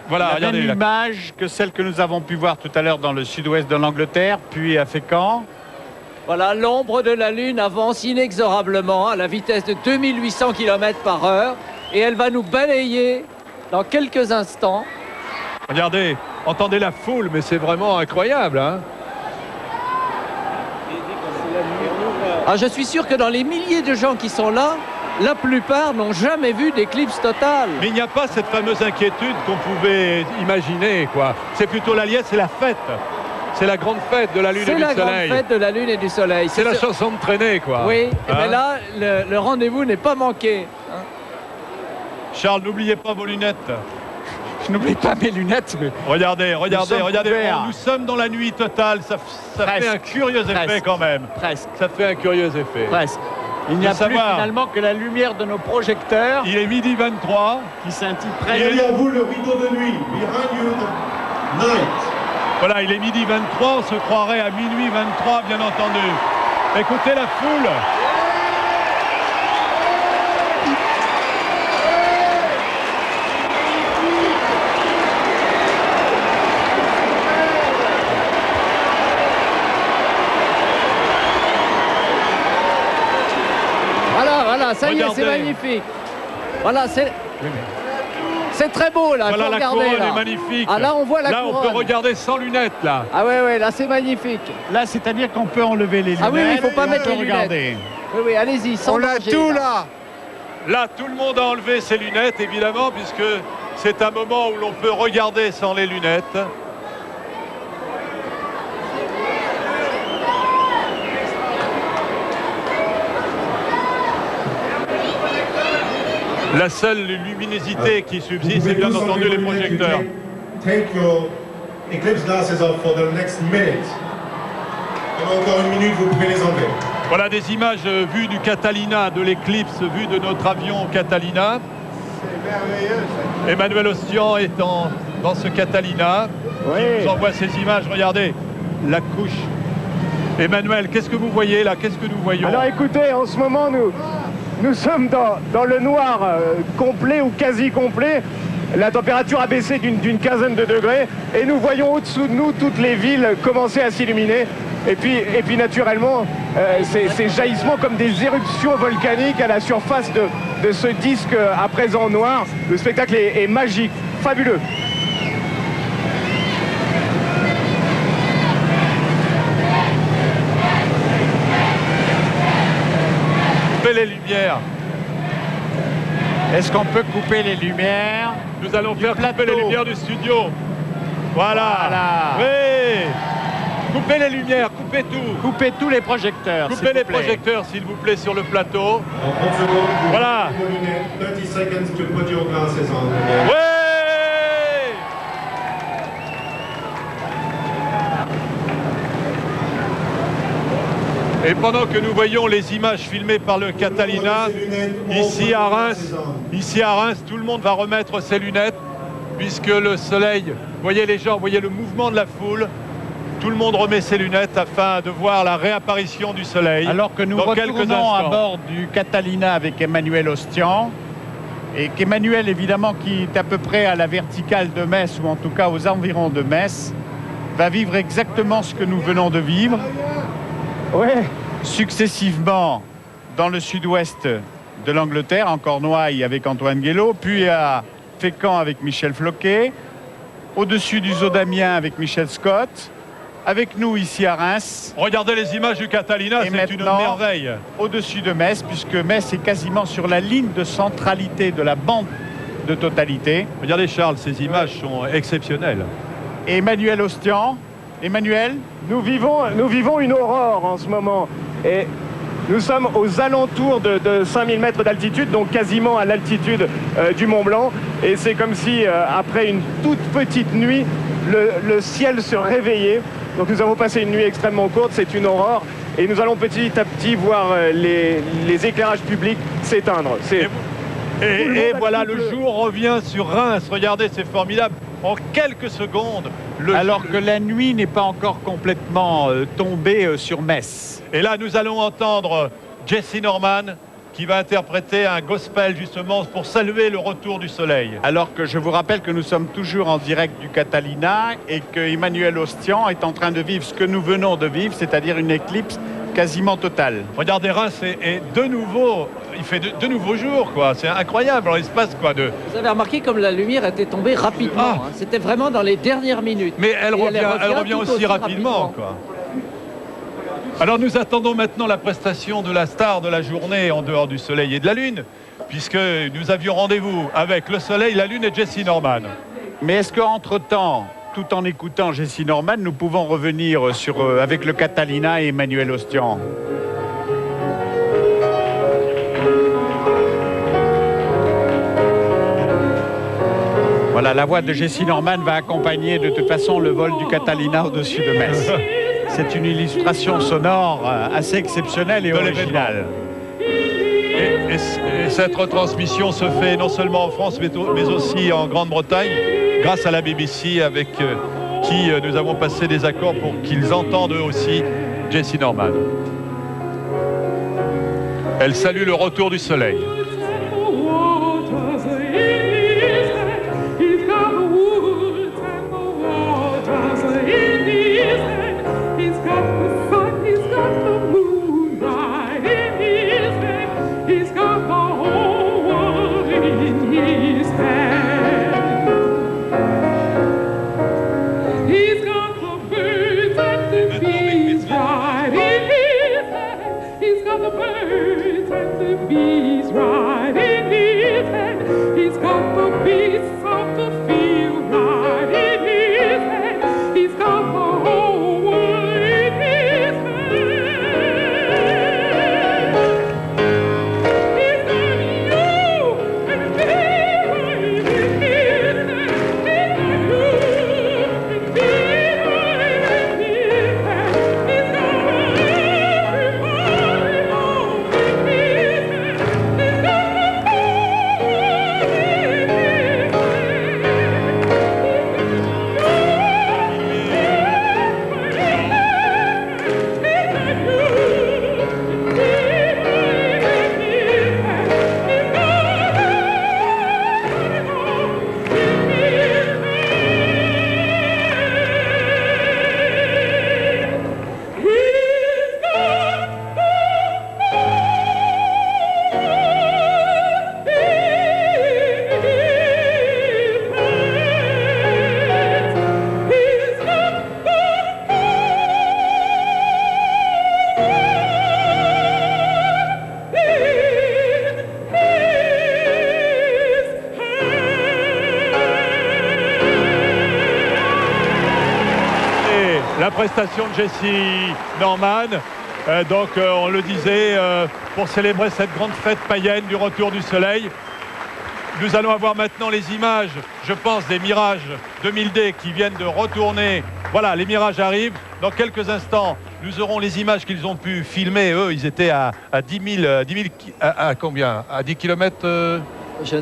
voilà, la même image que celle que nous avons pu voir tout à l'heure dans le sud-ouest de l'Angleterre, puis à Fécamp. Voilà, l'ombre de la Lune avance inexorablement à la vitesse de 2800 km/h et elle va nous balayer dans quelques instants. Regardez, entendez la foule, mais c'est vraiment incroyable, hein. Je suis sûr que dans les milliers de gens qui sont là, la plupart n'ont jamais vu d'éclipse totale. Mais il n'y a pas cette fameuse inquiétude qu'on pouvait imaginer, quoi. C'est plutôt la liesse, c'est la fête. C'est la grande fête de la Lune et du Soleil. C'est la grande fête de la Lune et du Soleil. C'est la chanson de traîner, quoi. Oui, mais là, le rendez-vous n'est pas manqué. Hein. Charles, n'oubliez pas vos lunettes. Je n'oublie pas mes lunettes, mais... Regardez. Nous sommes dans la nuit totale. Ça fait un curieux effet quand même. Presque. Ça fait un curieux effet. Presque. Il n'y a plus finalement que la lumière de nos projecteurs. Il est midi 23. Qui scintille presque. Derrière vous, le rideau de nuit. Behind you, the night. Voilà, il est midi 23. On se croirait à minuit 23, bien entendu. Écoutez la foule. Ça y est, c'est magnifique. Voilà, c'est très beau là. Voilà, faut la regarder, couronne là. est magnifique. Ah, là, on voit la couronne. Là, on peut regarder sans lunettes là. Ah ouais, là, c'est magnifique. Là, c'est-à-dire qu'on peut enlever les lunettes. Ah oui, il faut pas mettre les regarder. lunettes. Oui, oui, allez-y. On a tout là. Là, tout le monde a enlevé ses lunettes, évidemment, puisque c'est un moment où l'on peut regarder sans les lunettes. La seule luminosité qui subsiste, c'est bien entendu les projecteurs. Take your eclipse glasses off for the next minute. Pendant encore une minute, vous pouvez les enlever. Voilà des images vues du Catalina, de l'éclipse vue de notre avion Catalina. C'est merveilleux. Emmanuel Ostian est dans ce Catalina. Oui. Il nous envoie ces images. Regardez la couche. Emmanuel, qu'est-ce que vous voyez là? Qu'est-ce que nous voyons? Alors écoutez, en ce moment, nous sommes dans le noir complet ou quasi complet. La température a baissé d'une quinzaine de degrés et nous voyons au-dessous de nous toutes les villes commencer à s'illuminer. Et puis naturellement, ces jaillissements comme des éruptions volcaniques à la surface de ce disque à présent noir. Le spectacle est magique, fabuleux. Coupez les lumières. Est-ce qu'on peut couper les lumières? Nous allons faire couper les lumières du studio. Voilà. Oui. Coupez les lumières, coupez tout. Coupez tous les projecteurs. Coupez les projecteurs, s'il vous plaît, sur le plateau. En 30 secondes, voilà. 30 seconds to put your glasses on. Oui. Et pendant que nous voyons les images filmées par le Catalina, ici à Reims, tout le monde va remettre ses lunettes, puisque le soleil, voyez les gens, voyez le mouvement de la foule, tout le monde remet ses lunettes afin de voir la réapparition du soleil. Alors que nous retournons à bord du Catalina avec Emmanuel Ostian, et qu'Emmanuel, évidemment, qui est à peu près à la verticale de Metz, ou en tout cas aux environs de Metz, va vivre exactement ce que nous venons de vivre. Successivement dans le sud-ouest de l'Angleterre, en Cornouailles avec Antoine Guélaud, puis à Fécamp avec Michel Floquet, au-dessus du Zoo d'Amiens avec Michel Scott, avec nous ici à Reims. Regardez les images du Catalina, c'est une merveille. Au-dessus de Metz, puisque Metz est quasiment sur la ligne de centralité de la bande de totalité. Regardez Charles, ces images sont exceptionnelles. Et Emmanuel Ostian. Emmanuel, nous vivons une aurore en ce moment. Et nous sommes aux alentours de 5000 mètres d'altitude, donc quasiment à l'altitude du Mont Blanc. Et c'est comme si, après une toute petite nuit, le ciel se réveillait. Donc nous avons passé une nuit extrêmement courte, c'est une aurore. Et nous allons petit à petit voir les éclairages publics s'éteindre. Et voilà, le jour revient sur Reims. Regardez, c'est formidable. En quelques secondes. Alors que la nuit n'est pas encore complètement tombée sur Metz. Et là, nous allons entendre Jesse Norman qui va interpréter un gospel justement pour saluer le retour du soleil. Alors que je vous rappelle que nous sommes toujours en direct du Catalina et que Emmanuel Ostian est en train de vivre ce que nous venons de vivre, c'est-à-dire une éclipse quasiment totale. Regardez Reims et de nouveau, il fait de nouveaux jours, quoi. C'est incroyable en l'espace, quoi. Vous avez remarqué comme la lumière était tombée rapidement. Hein. C'était vraiment dans les dernières minutes. Mais elle revient aussi rapidement, quoi. Alors nous attendons maintenant la prestation de la star de la journée en dehors du soleil et de la lune, puisque nous avions rendez-vous avec le soleil, la lune et Jesse Norman. Mais est-ce qu'entre-temps, tout en écoutant Jesse Norman, nous pouvons revenir avec le Catalina et Emmanuel Ostian? Voilà, la voix de Jesse Norman va accompagner de toute façon le vol du Catalina au-dessus de Metz. C'est une illustration sonore assez exceptionnelle et originale. Et cette retransmission se fait non seulement en France, mais aussi en Grande-Bretagne, grâce à la BBC, avec qui nous avons passé des accords pour qu'ils entendent eux aussi Jesse Norman. Elle salue le retour du soleil. He's got the bird. He's got the beats of the field right in his hand. He's got the whole world in his hand. He's got you and me right in his hand. He's got you and me right in his hand. He's got everybody all in his hand. He's got la prestation de Jessie Norman. On le disait, pour célébrer cette grande fête païenne du retour du soleil. Nous allons avoir maintenant les images, je pense, des Mirage 2000D qui viennent de retourner. Voilà, les Mirages arrivent. Dans quelques instants, nous aurons les images qu'ils ont pu filmer. Eux, ils étaient à 10 000 à combien? À 10 km Je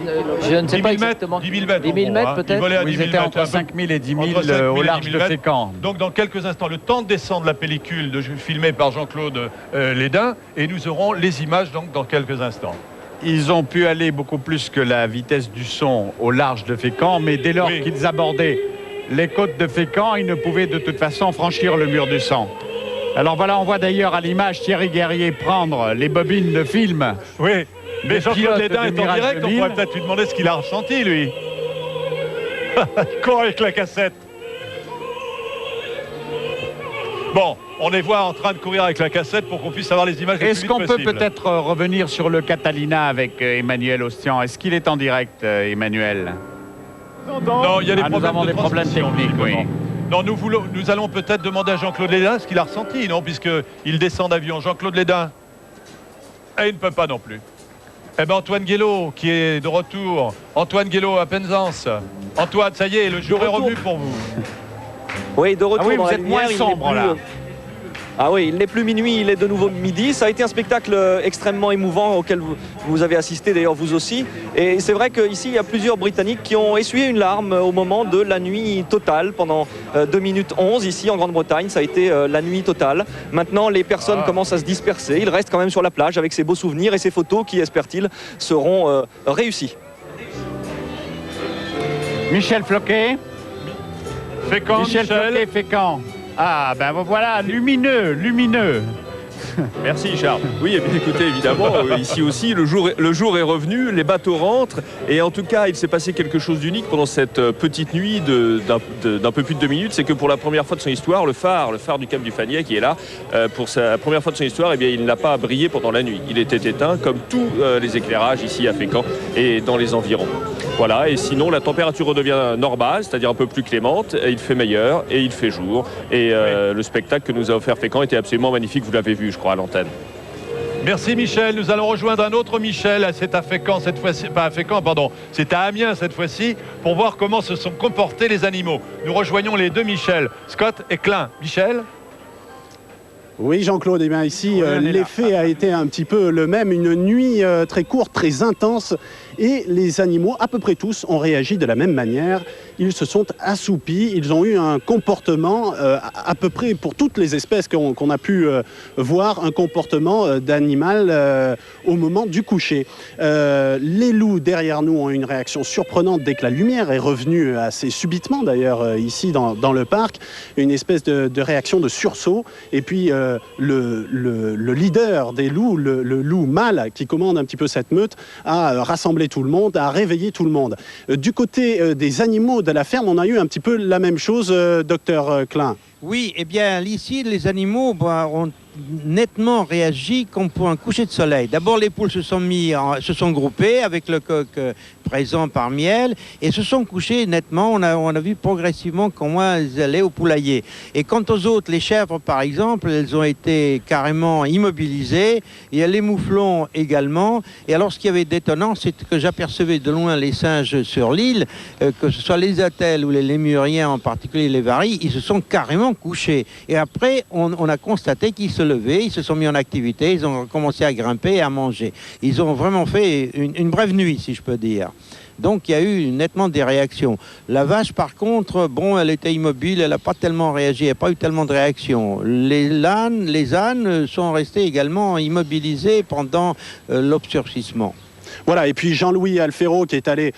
ne sais pas exactement. 10 000 mètres. 10 000 mètres peut-être. Ils étaient entre 5 000 et 10 000 au large de Fécamp. Donc dans quelques instants, le temps de descendre la pellicule filmée par Jean-Claude Lédin, et nous aurons les images donc dans quelques instants. Ils ont pu aller beaucoup plus que la vitesse du son au large de Fécamp, mais dès lors qu'ils abordaient les côtes de Fécamp, ils ne pouvaient de toute façon franchir le mur du sang. Alors voilà, on voit d'ailleurs à l'image Thierry Guerrier prendre les bobines de film. Oui. Mais Jean-Claude Lédin est en direct, on pourrait peut-être lui demander ce qu'il a ressenti, lui. Il court avec la cassette. Bon, on les voit en train de courir avec la cassette pour qu'on puisse avoir les images. Est-ce qu'on peut peut-être revenir sur le Catalina avec Emmanuel Ostian? Est-ce qu'il est en direct, Emmanuel? Non, il y a des problèmes techniques, oui. Non, nous allons peut-être demander à Jean-Claude Lédin ce qu'il a ressenti, non, puisqu'il descend d'avion. Jean-Claude Lédin. Et il ne peut pas non plus. Eh bien, Antoine Guélo qui est de retour. Antoine Guélo à Penzance. Antoine, ça y est, le jour est revenu pour vous. Oui, de retour dans vous la êtes lumière, moins sombre là. Ah oui, il n'est plus minuit, il est de nouveau midi. Ça a été un spectacle extrêmement émouvant auquel vous avez assisté d'ailleurs vous aussi. Et c'est vrai qu'ici, il y a plusieurs Britanniques qui ont essuyé une larme au moment de la nuit totale. Pendant 2 minutes 11, ici en Grande-Bretagne, ça a été la nuit totale. Maintenant, les personnes commencent à se disperser. Ils restent quand même sur la plage avec ces beaux souvenirs et ces photos qui, espèrent-ils, seront réussies. Michel Floquet. Fécamp, Michel Floquet, Fécamp. Ah, ben voilà, lumineux. Merci Charles. Oui, écoutez, évidemment, ici aussi, le jour est revenu, les bateaux rentrent, et en tout cas, il s'est passé quelque chose d'unique pendant cette petite nuit d'un peu plus de 2 minutes, c'est que pour la première fois de son histoire, le phare du Cap du Faniet qui est là, pour sa première fois de son histoire, eh bien, il n'a pas brillé pendant la nuit. Il était éteint, comme tous les éclairages ici à Fécamp et dans les environs. Voilà, et sinon, la température redevient normale, c'est-à-dire un peu plus clémente, et il fait meilleur, et il fait jour, et le spectacle que nous a offert Fécamp était absolument magnifique, vous l'avez vu, je crois, à l'antenne. Merci Michel, nous allons rejoindre un autre Michel, c'est à Fécamp cette fois-ci, pas à Fécamp, pardon, c'est à Amiens cette fois-ci, pour voir comment se sont comportés les animaux. Nous rejoignons les deux Michel, Scott et Klein. Michel ? Oui, Jean-Claude, eh bien ici, l'effet a été un petit peu le même. Une nuit très courte, très intense. Et les animaux, à peu près tous, ont réagi de la même manière. Ils se sont assoupis. Ils ont eu un comportement, à peu près pour toutes les espèces qu'on a pu voir, un comportement d'animal au moment du coucher. Les loups, derrière nous, ont eu une réaction surprenante dès que la lumière est revenue, assez subitement d'ailleurs, ici dans le parc. Une espèce de réaction de sursaut. Et puis, le leader des loups, le loup mâle qui commande un petit peu cette meute, a rassemblé tout le monde, a réveillé tout le monde. Du côté des animaux de la ferme, on a eu un petit peu la même chose, docteur Klein. Oui, eh bien ici, les animaux ont nettement réagi comme pour un coucher de soleil. D'abord, les poules se sont groupées avec le coq présent parmi elles et se sont couchées nettement. On a vu progressivement comment elles allaient au poulailler. Et quant aux autres, les chèvres par exemple, elles ont été carrément immobilisées. Il y a les mouflons également. Et alors, ce qui avait d'étonnant, c'est que j'apercevais de loin les singes sur l'île, que ce soit les attelles ou les lémuriens, en particulier les varilles, ils se sont carrément couchés. Et après, on a constaté qu'ils se levaient, ils se sont mis en activité, ils ont commencé à grimper et à manger. Ils ont vraiment fait une brève nuit, si je peux dire. Donc il y a eu nettement des réactions. La vache, par contre, bon, elle était immobile, elle n'a pas tellement réagi, il n'y a pas eu tellement de réactions. Les ânes sont restés également immobilisés pendant l'obscurcissement. Voilà, et puis Jean-Louis Alfero qui est allé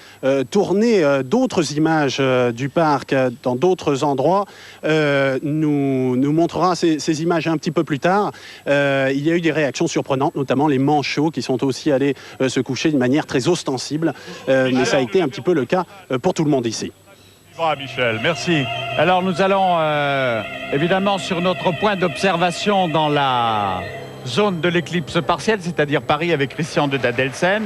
tourner d'autres images du parc dans d'autres endroits nous montrera ces images un petit peu plus tard. Il y a eu des réactions surprenantes, notamment les manchots qui sont aussi allés se coucher d'une manière très ostensible, mais ça a été un petit peu le cas pour tout le monde ici. Michel, merci. Alors nous allons évidemment sur notre point d'observation dans la zone de l'éclipse partielle, c'est-à-dire Paris avec Christian de Dadelsen.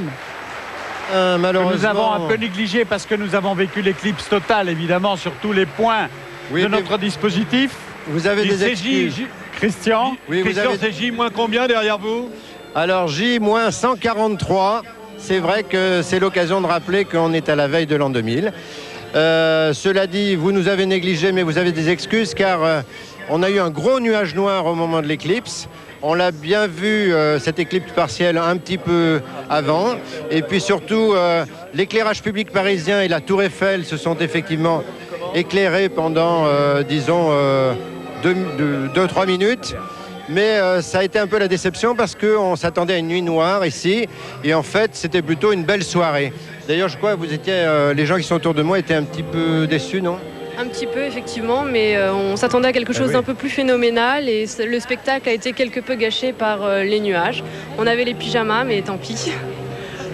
Malheureusement, nous avons un peu négligé parce que nous avons vécu l'éclipse totale, évidemment, sur tous les points de notre dispositif. Vous avez des excuses. Christian, oui, Christian, c'est J moins combien derrière vous? Alors J moins 143. C'est vrai que c'est l'occasion de rappeler qu'on est à la veille de l'an 2000. Cela dit, vous nous avez négligé, mais vous avez des excuses car on a eu un gros nuage noir au moment de l'éclipse. On l'a bien vu, cette éclipse partielle, un petit peu avant. Et puis surtout, l'éclairage public parisien et la Tour Eiffel se sont effectivement éclairés pendant, disons, 2-3 minutes. Mais ça a été un peu la déception parce qu'on s'attendait à une nuit noire ici. Et en fait, c'était plutôt une belle soirée. D'ailleurs, je crois que vous étiez, les gens qui sont autour de moi étaient un petit peu déçus, non ? Un petit peu, effectivement, mais on s'attendait à quelque chose d'un peu plus phénoménal et le spectacle a été quelque peu gâché par les nuages. On avait les pyjamas, mais tant pis.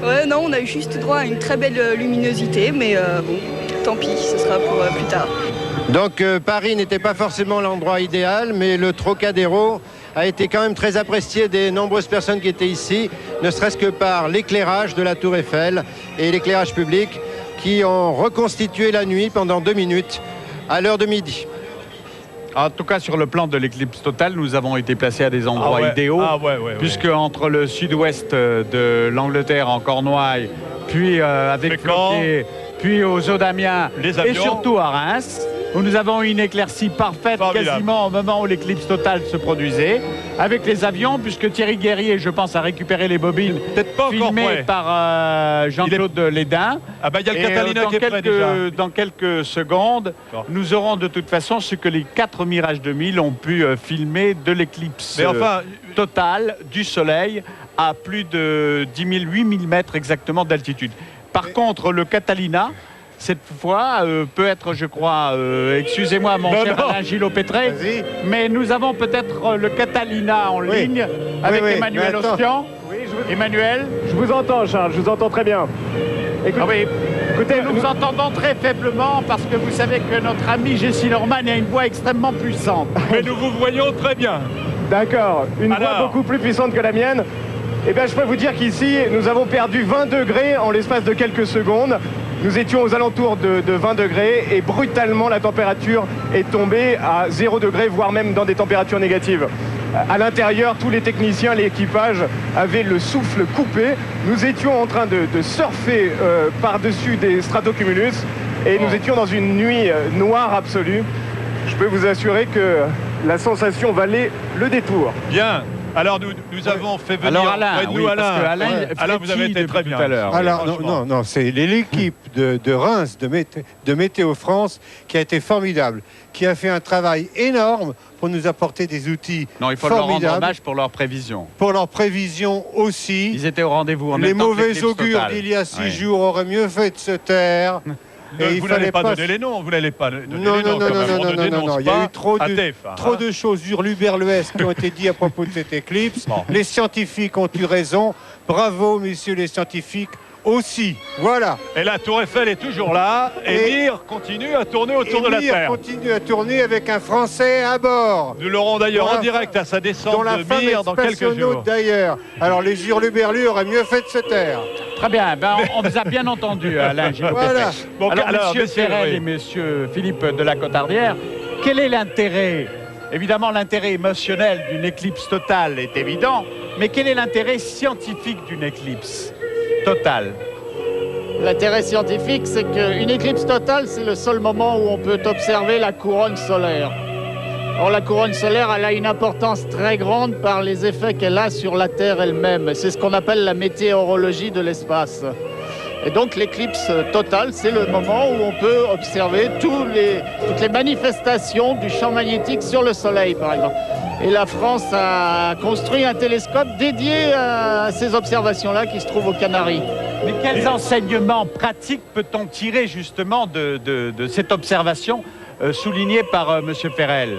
Ouais, non, on a eu juste droit à une très belle luminosité, mais bon, tant pis, ce sera pour plus tard. Donc Paris n'était pas forcément l'endroit idéal, mais le Trocadéro a été quand même très apprécié des nombreuses personnes qui étaient ici, ne serait-ce que par l'éclairage de la Tour Eiffel et l'éclairage public qui ont reconstitué la nuit pendant 2 minutes à l'heure de midi. En tout cas, sur le plan de l'éclipse totale, nous avaux été placés à des endroits idéaux, puisque entre le sud-ouest de l'Angleterre, en Cornouailles, puis avec Floquet, puis aux Eaux d'Amiens, et surtout à Reims, où nous avons une éclaircie parfaite quasiment au moment où l'éclipse totale se produisait, avec les avions, puisque Thierry Guerrier, je pense, a récupéré les bobines filmées par Jean-Claude Lédin. Ah bah il y a le Catalina qui est prêt déjà. Dans quelques secondes, nous aurons de toute façon ce que les 4 Mirage 2000 ont pu filmer de l'éclipse totale du Soleil à plus de 10 000, 8 000 mètres exactement d'altitude. Par contre, le Catalina, cette fois, peut être, je crois, excusez-moi mon cher Alain Gillot-Pétré, mais nous avons peut-être le Catalina en ligne avec Emmanuel Ostian. Emmanuel, je vous entends, Charles, je vous entends très bien. Écoutez, nous entendons très faiblement parce que vous savez que notre ami Jessie Norman a une voix extrêmement puissante. Mais nous vous voyons très bien. D'accord, une voix beaucoup plus puissante que la mienne. Eh bien, je peux vous dire qu'ici, nous avons perdu 20 degrés en l'espace de quelques secondes. Nous étions aux alentours de 20 degrés et brutalement, la température est tombée à 0 degré, voire même dans des températures négatives. À l'intérieur, tous les techniciens, l'équipage avaient le souffle coupé. Nous étions en train de surfer par-dessus des stratocumulus et nous étions dans une nuit noire absolue. Je peux vous assurer que la sensation valait le détour. Bien. Alors nous avons fait venir Alain, vous avez été très bien. Alors non, c'est l'équipe de Reims, de Météo France, qui a été formidable, qui a fait un travail énorme pour nous apporter des outils formidables. Non, il faut leur rendre hommage pour leurs prévisions. Pour leurs prévisions aussi. Ils étaient au rendez-vous en Les même temps mauvais augures d'il y a 6 jours auraient mieux fait de se taire. Vous n'allez pas donner les noms, vous n'allez pas donner les noms. Non, il y a eu trop de choses hurluberluesques qui ont été dites à propos de cette éclipse. Les scientifiques ont eu raison. Bravo, messieurs les scientifiques. aussi. Voilà. Et la Tour Eiffel est toujours là. Et Mir continue à tourner autour de la Terre. Continue à tourner avec un Français à bord. Nous l'aurons d'ailleurs en direct à sa descente de Mir dans quelques jours. D'ailleurs. Alors les hurluberlus auraient mieux fait de se taire. Très bien, on vous a bien entendu, Alain Gilles. Voilà. Bon, alors, monsieur Ferrel et monsieur Philippe de la Cotardière, quel est l'intérêt? Évidemment, l'intérêt émotionnel d'une éclipse totale est évident, mais quel est l'intérêt scientifique d'une éclipse totale? L'intérêt scientifique, c'est qu'une éclipse totale, c'est le seul moment où on peut observer la couronne solaire. Or, la couronne solaire, elle a une importance très grande par les effets qu'elle a sur la Terre elle-même. C'est ce qu'on appelle la météorologie de l'espace. Et donc l'éclipse totale, c'est le moment où on peut observer toutes les manifestations du champ magnétique sur le Soleil, par exemple. Et la France a construit un télescope dédié à ces observations-là qui se trouve aux Canaries. Mais quels enseignements pratiques peut-on tirer justement de cette observation soulignée par monsieur Ferrel?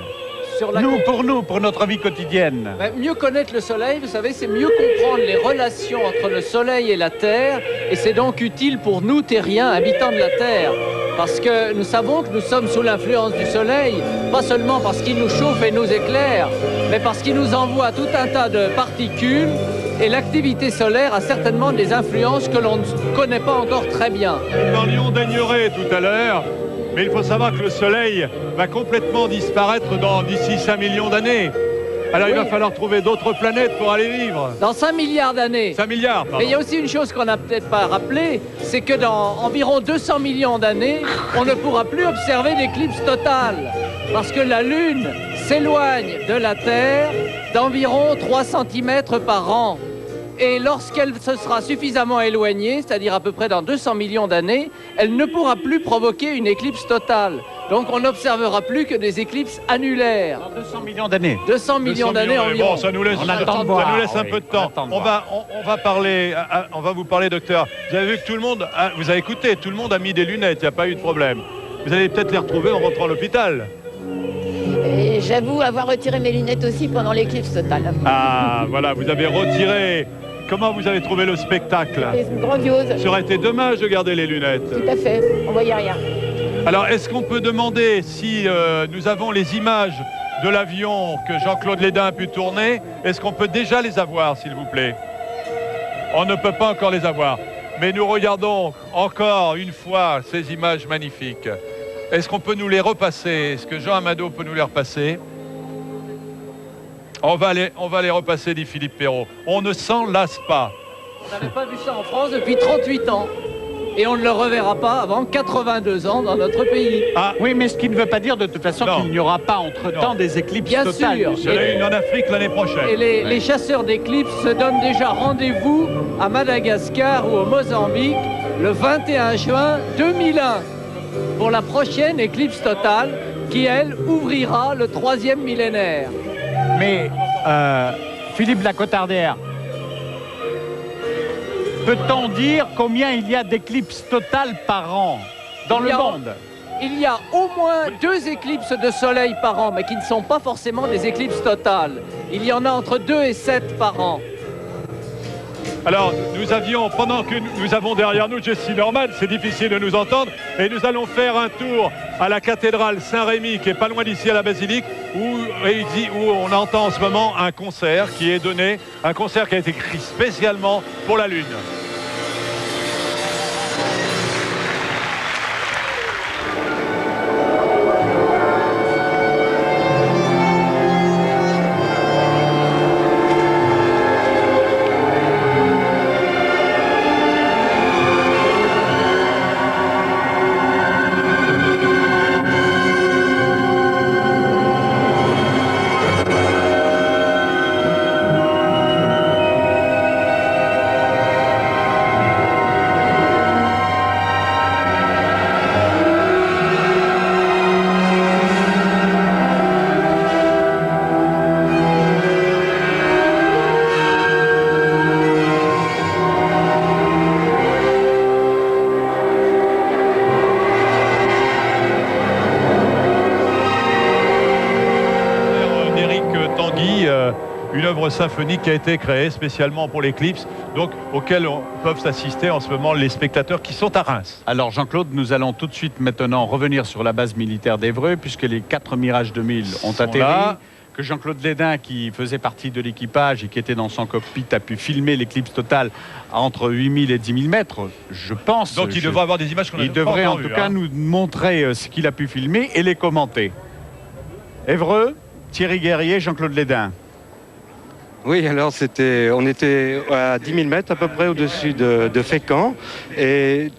Pour notre vie quotidienne. Mieux connaître le Soleil, vous savez, c'est mieux comprendre les relations entre le Soleil et la Terre, et c'est donc utile pour nous, terriens, habitants de la Terre, parce que nous savons que nous sommes sous l'influence du Soleil, pas seulement parce qu'il nous chauffe et nous éclaire, mais parce qu'il nous envoie tout un tas de particules, et l'activité solaire a certainement des influences que l'on ne connaît pas encore très bien. Nous parlions d'ignorer tout à l'heure. Mais il faut savoir que le Soleil va complètement disparaître d'ici 5 millions d'années. Alors il va falloir trouver d'autres planètes pour aller vivre. Dans 5 milliards d'années. 5 milliards, pardon. Mais il y a aussi une chose qu'on n'a peut-être pas rappelée, c'est que dans environ 200 millions d'années, on ne pourra plus observer d'éclipse totale. Parce que la Lune s'éloigne de la Terre d'environ 3 cm par an. Et lorsqu'elle se sera suffisamment éloignée, c'est-à-dire à peu près dans 200 millions d'années, elle ne pourra plus provoquer une éclipse totale. Donc on n'observera plus que des éclipses annulaires. Dans 200 millions d'années. 200 millions d'années environ. Bon, ça nous laisse un peu de temps. On va vous parler, docteur. Vous avez vu que tout le monde, vous avez écouté, tout le monde a mis des lunettes, il n'y a pas eu de problème. Vous allez peut-être les retrouver en rentrant à l'hôpital. Et j'avoue avoir retiré mes lunettes aussi pendant l'éclipse totale. Ah, voilà, vous avez retiré. Comment vous avez trouvé le spectacle? C'est grandiose. Ça aurait été dommage de garder les lunettes. Tout à fait, on voyait rien. Alors, est-ce qu'on peut demander si nous avons les images de l'avion que Jean-Claude Lédin a pu tourner? Est-ce qu'on peut déjà les avoir, s'il vous plaît? On ne peut pas encore les avoir. Mais nous regardons encore une fois ces images magnifiques. Est-ce qu'on peut nous les repasser? Est-ce que Jean Amado peut nous les repasser? On va les repasser, dit Philippe Perrault. On ne s'en lasse pas. On n'avait pas vu ça en France depuis 38 ans. Et on ne le reverra pas avant 82 ans dans notre pays. Ah oui, mais ce qui ne veut pas dire de toute façon qu'il n'y aura pas entre-temps des éclipses totales. Bien sûr. Il y en a une en Afrique l'année prochaine. Et les chasseurs d'éclipses se donnent déjà rendez-vous à Madagascar ou au Mozambique le 21 juin 2001 pour la prochaine éclipse totale qui, elle, ouvrira le 3e millénaire. Mais Philippe de la Cotardière, peut-on dire combien il y a d'éclipses totales par an dans le monde? Il y a au moins 2 éclipses de soleil par an, mais qui ne sont pas forcément des éclipses totales. Il y en a entre 2 et 7 par an. Alors, pendant que nous avons derrière nous Jessie Norman, c'est difficile de nous entendre, et nous allons faire un tour à la cathédrale Saint-Rémy, qui est pas loin d'ici à la basilique, où on entend en ce moment un concert qui est donné, un concert qui a été écrit spécialement pour la Lune. une œuvre symphonique qui a été créée spécialement pour l'éclipse, donc auquel peuvent s'assister en ce moment les spectateurs qui sont à Reims. Alors Jean-Claude, nous allons tout de suite maintenant revenir sur la base militaire d'Évreux, puisque les 4 Mirage 2000 ont atterri. Là. Que Jean-Claude Lédin, qui faisait partie de l'équipage et qui était dans son cockpit, a pu filmer l'éclipse totale à entre 8000 et 10 000 mètres, je pense. Donc il devrait avoir des images qu'on a Il devrait en tout cas nous montrer ce qu'il a pu filmer et les commenter. Évreux, Thierry Guerrier, Jean-Claude Lédin. Oui, alors on était à 10 000 mètres à peu près au-dessus de Fécamp et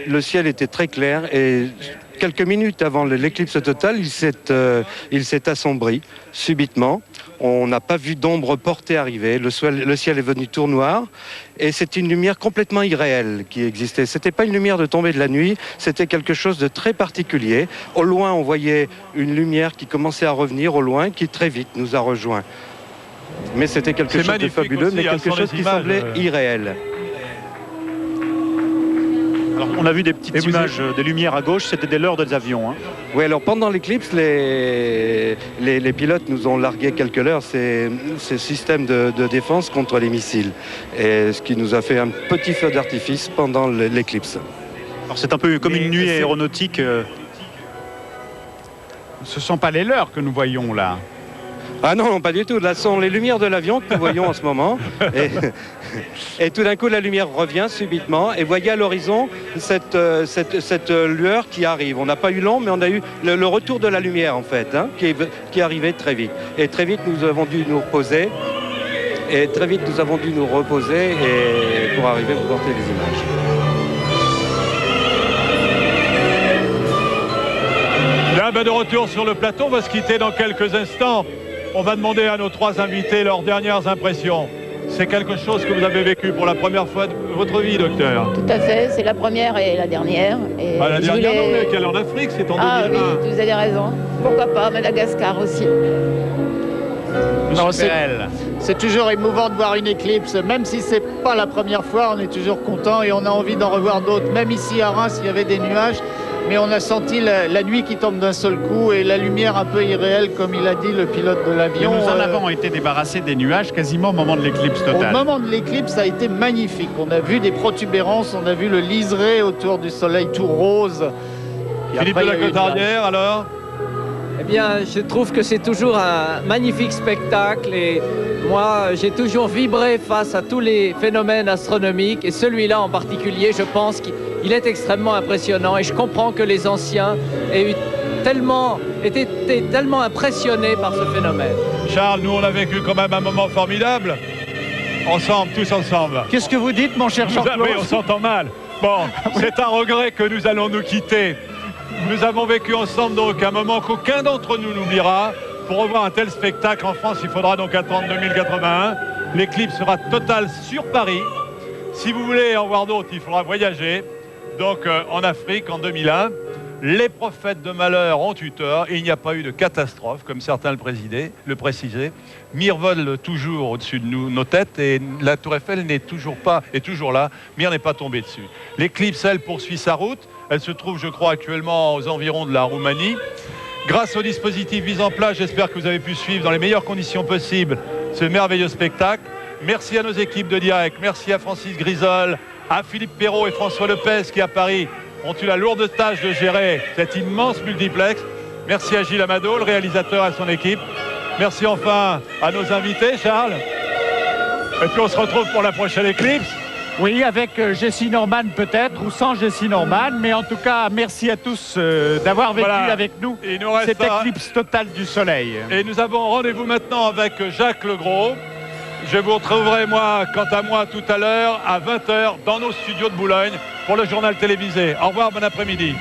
le ciel était très clair et quelques minutes avant l'éclipse totale, il s'est assombri subitement. On n'a pas vu d'ombre portée arriver. Le ciel est venu tout noir et c'est une lumière complètement irréelle qui existait. C'était pas une lumière de tombée de la nuit, c'était quelque chose de très particulier. Au loin, on voyait une lumière qui commençait à revenir au loin, qui très vite nous a rejoints. Mais c'était quelque chose de fabuleux, aussi, mais quelque chose qui semblait irréel. Alors, on a vu des petites images, des lumières à gauche, c'était des leurres des avions. Hein. Oui, alors pendant l'éclipse, les pilotes nous ont largué quelques leurres, ces systèmes de défense contre les missiles. Et ce qui nous a fait un petit feu d'artifice pendant l'éclipse. Alors c'est un peu comme une nuit aéronautique. Ce ne sont pas les leurres que nous voyons là. Ah non, non, pas du tout. Là, ce sont les lumières de l'avion que nous voyons en ce moment. Et tout d'un coup, la lumière revient subitement. Et voyez à l'horizon cette lueur qui arrive. On n'a pas eu l'ombre, mais on a eu le retour de la lumière, en fait, hein, qui arrivait très vite. Et très vite, nous avons dû nous reposer. Et pour arriver à vous porter les images. Là, de retour sur le plateau, on va se quitter dans quelques instants. On va demander à nos 3 invités leurs dernières impressions. C'est quelque chose que vous avez vécu pour la première fois de votre vie, docteur? Tout à fait, c'est la première et la dernière. Et la dernière, non, mais qu'elle est en Afrique, c'est en 2001. Ah oui, vous avez raison. Pourquoi pas, Madagascar aussi. C'est toujours émouvant de voir une éclipse, même si c'est pas la première fois, on est toujours content et on a envie d'en revoir d'autres. Même ici à Reims, il y avait des nuages, mais on a senti la nuit qui tombe d'un seul coup et la lumière un peu irréelle, comme il a dit le pilote de l'avion. Nous en avons été débarrassés des nuages quasiment au moment de l'éclipse totale. Au moment de l'éclipse, ça a été magnifique. On a vu des protubérances, on a vu le liseré autour du soleil tout rose. Philippe de la Cotardière, alors? Eh bien, je trouve que c'est toujours un magnifique spectacle et moi, j'ai toujours vibré face à tous les phénomènes astronomiques et celui-là en particulier, je pense qu'il est extrêmement impressionnant et je comprends que les anciens aient été tellement impressionnés par ce phénomène. Charles, nous on a vécu quand même un moment formidable, ensemble, tous ensemble. Qu'est-ce que vous dites, mon cher Jean-Claude? Oui, on s'entend mal. Bon, c'est un regret que nous allons nous quitter. Nous avons vécu ensemble donc un moment qu'aucun d'entre nous n'oubliera. Pour revoir un tel spectacle en France, il faudra donc attendre 2081. L'éclipse sera totale sur Paris. Si vous voulez en voir d'autres, il faudra voyager. Donc en Afrique, en 2001, les prophètes de malheur ont eu tort. Il n'y a pas eu de catastrophe, comme certains le précisaient. Mir vole toujours au-dessus de nos têtes et la Tour Eiffel est toujours là. Mir n'est pas tombé dessus. L'éclipse, elle, poursuit sa route. Elle se trouve, je crois, actuellement aux environs de la Roumanie. Grâce au dispositif mis en place, j'espère que vous avez pu suivre dans les meilleures conditions possibles ce merveilleux spectacle. Merci à nos équipes de direct. Merci à Francis Grisol, à Philippe Perrault et François Lepez qui, à Paris, ont eu la lourde tâche de gérer cet immense multiplex. Merci à Gilles Amado, le réalisateur, et à son équipe. Merci enfin à nos invités, Charles. Et puis on se retrouve pour la prochaine éclipse. Oui, avec Jessie Norman peut-être, ou sans Jessie Norman, mais en tout cas, merci à tous d'avoir vécu avec nous cette éclipse totale du soleil. Et nous avons rendez-vous maintenant avec Jacques Legros. Je vous retrouverai, moi, quant à moi, tout à l'heure, à 20h, dans nos studios de Boulogne, pour le journal télévisé. Au revoir, bon après-midi.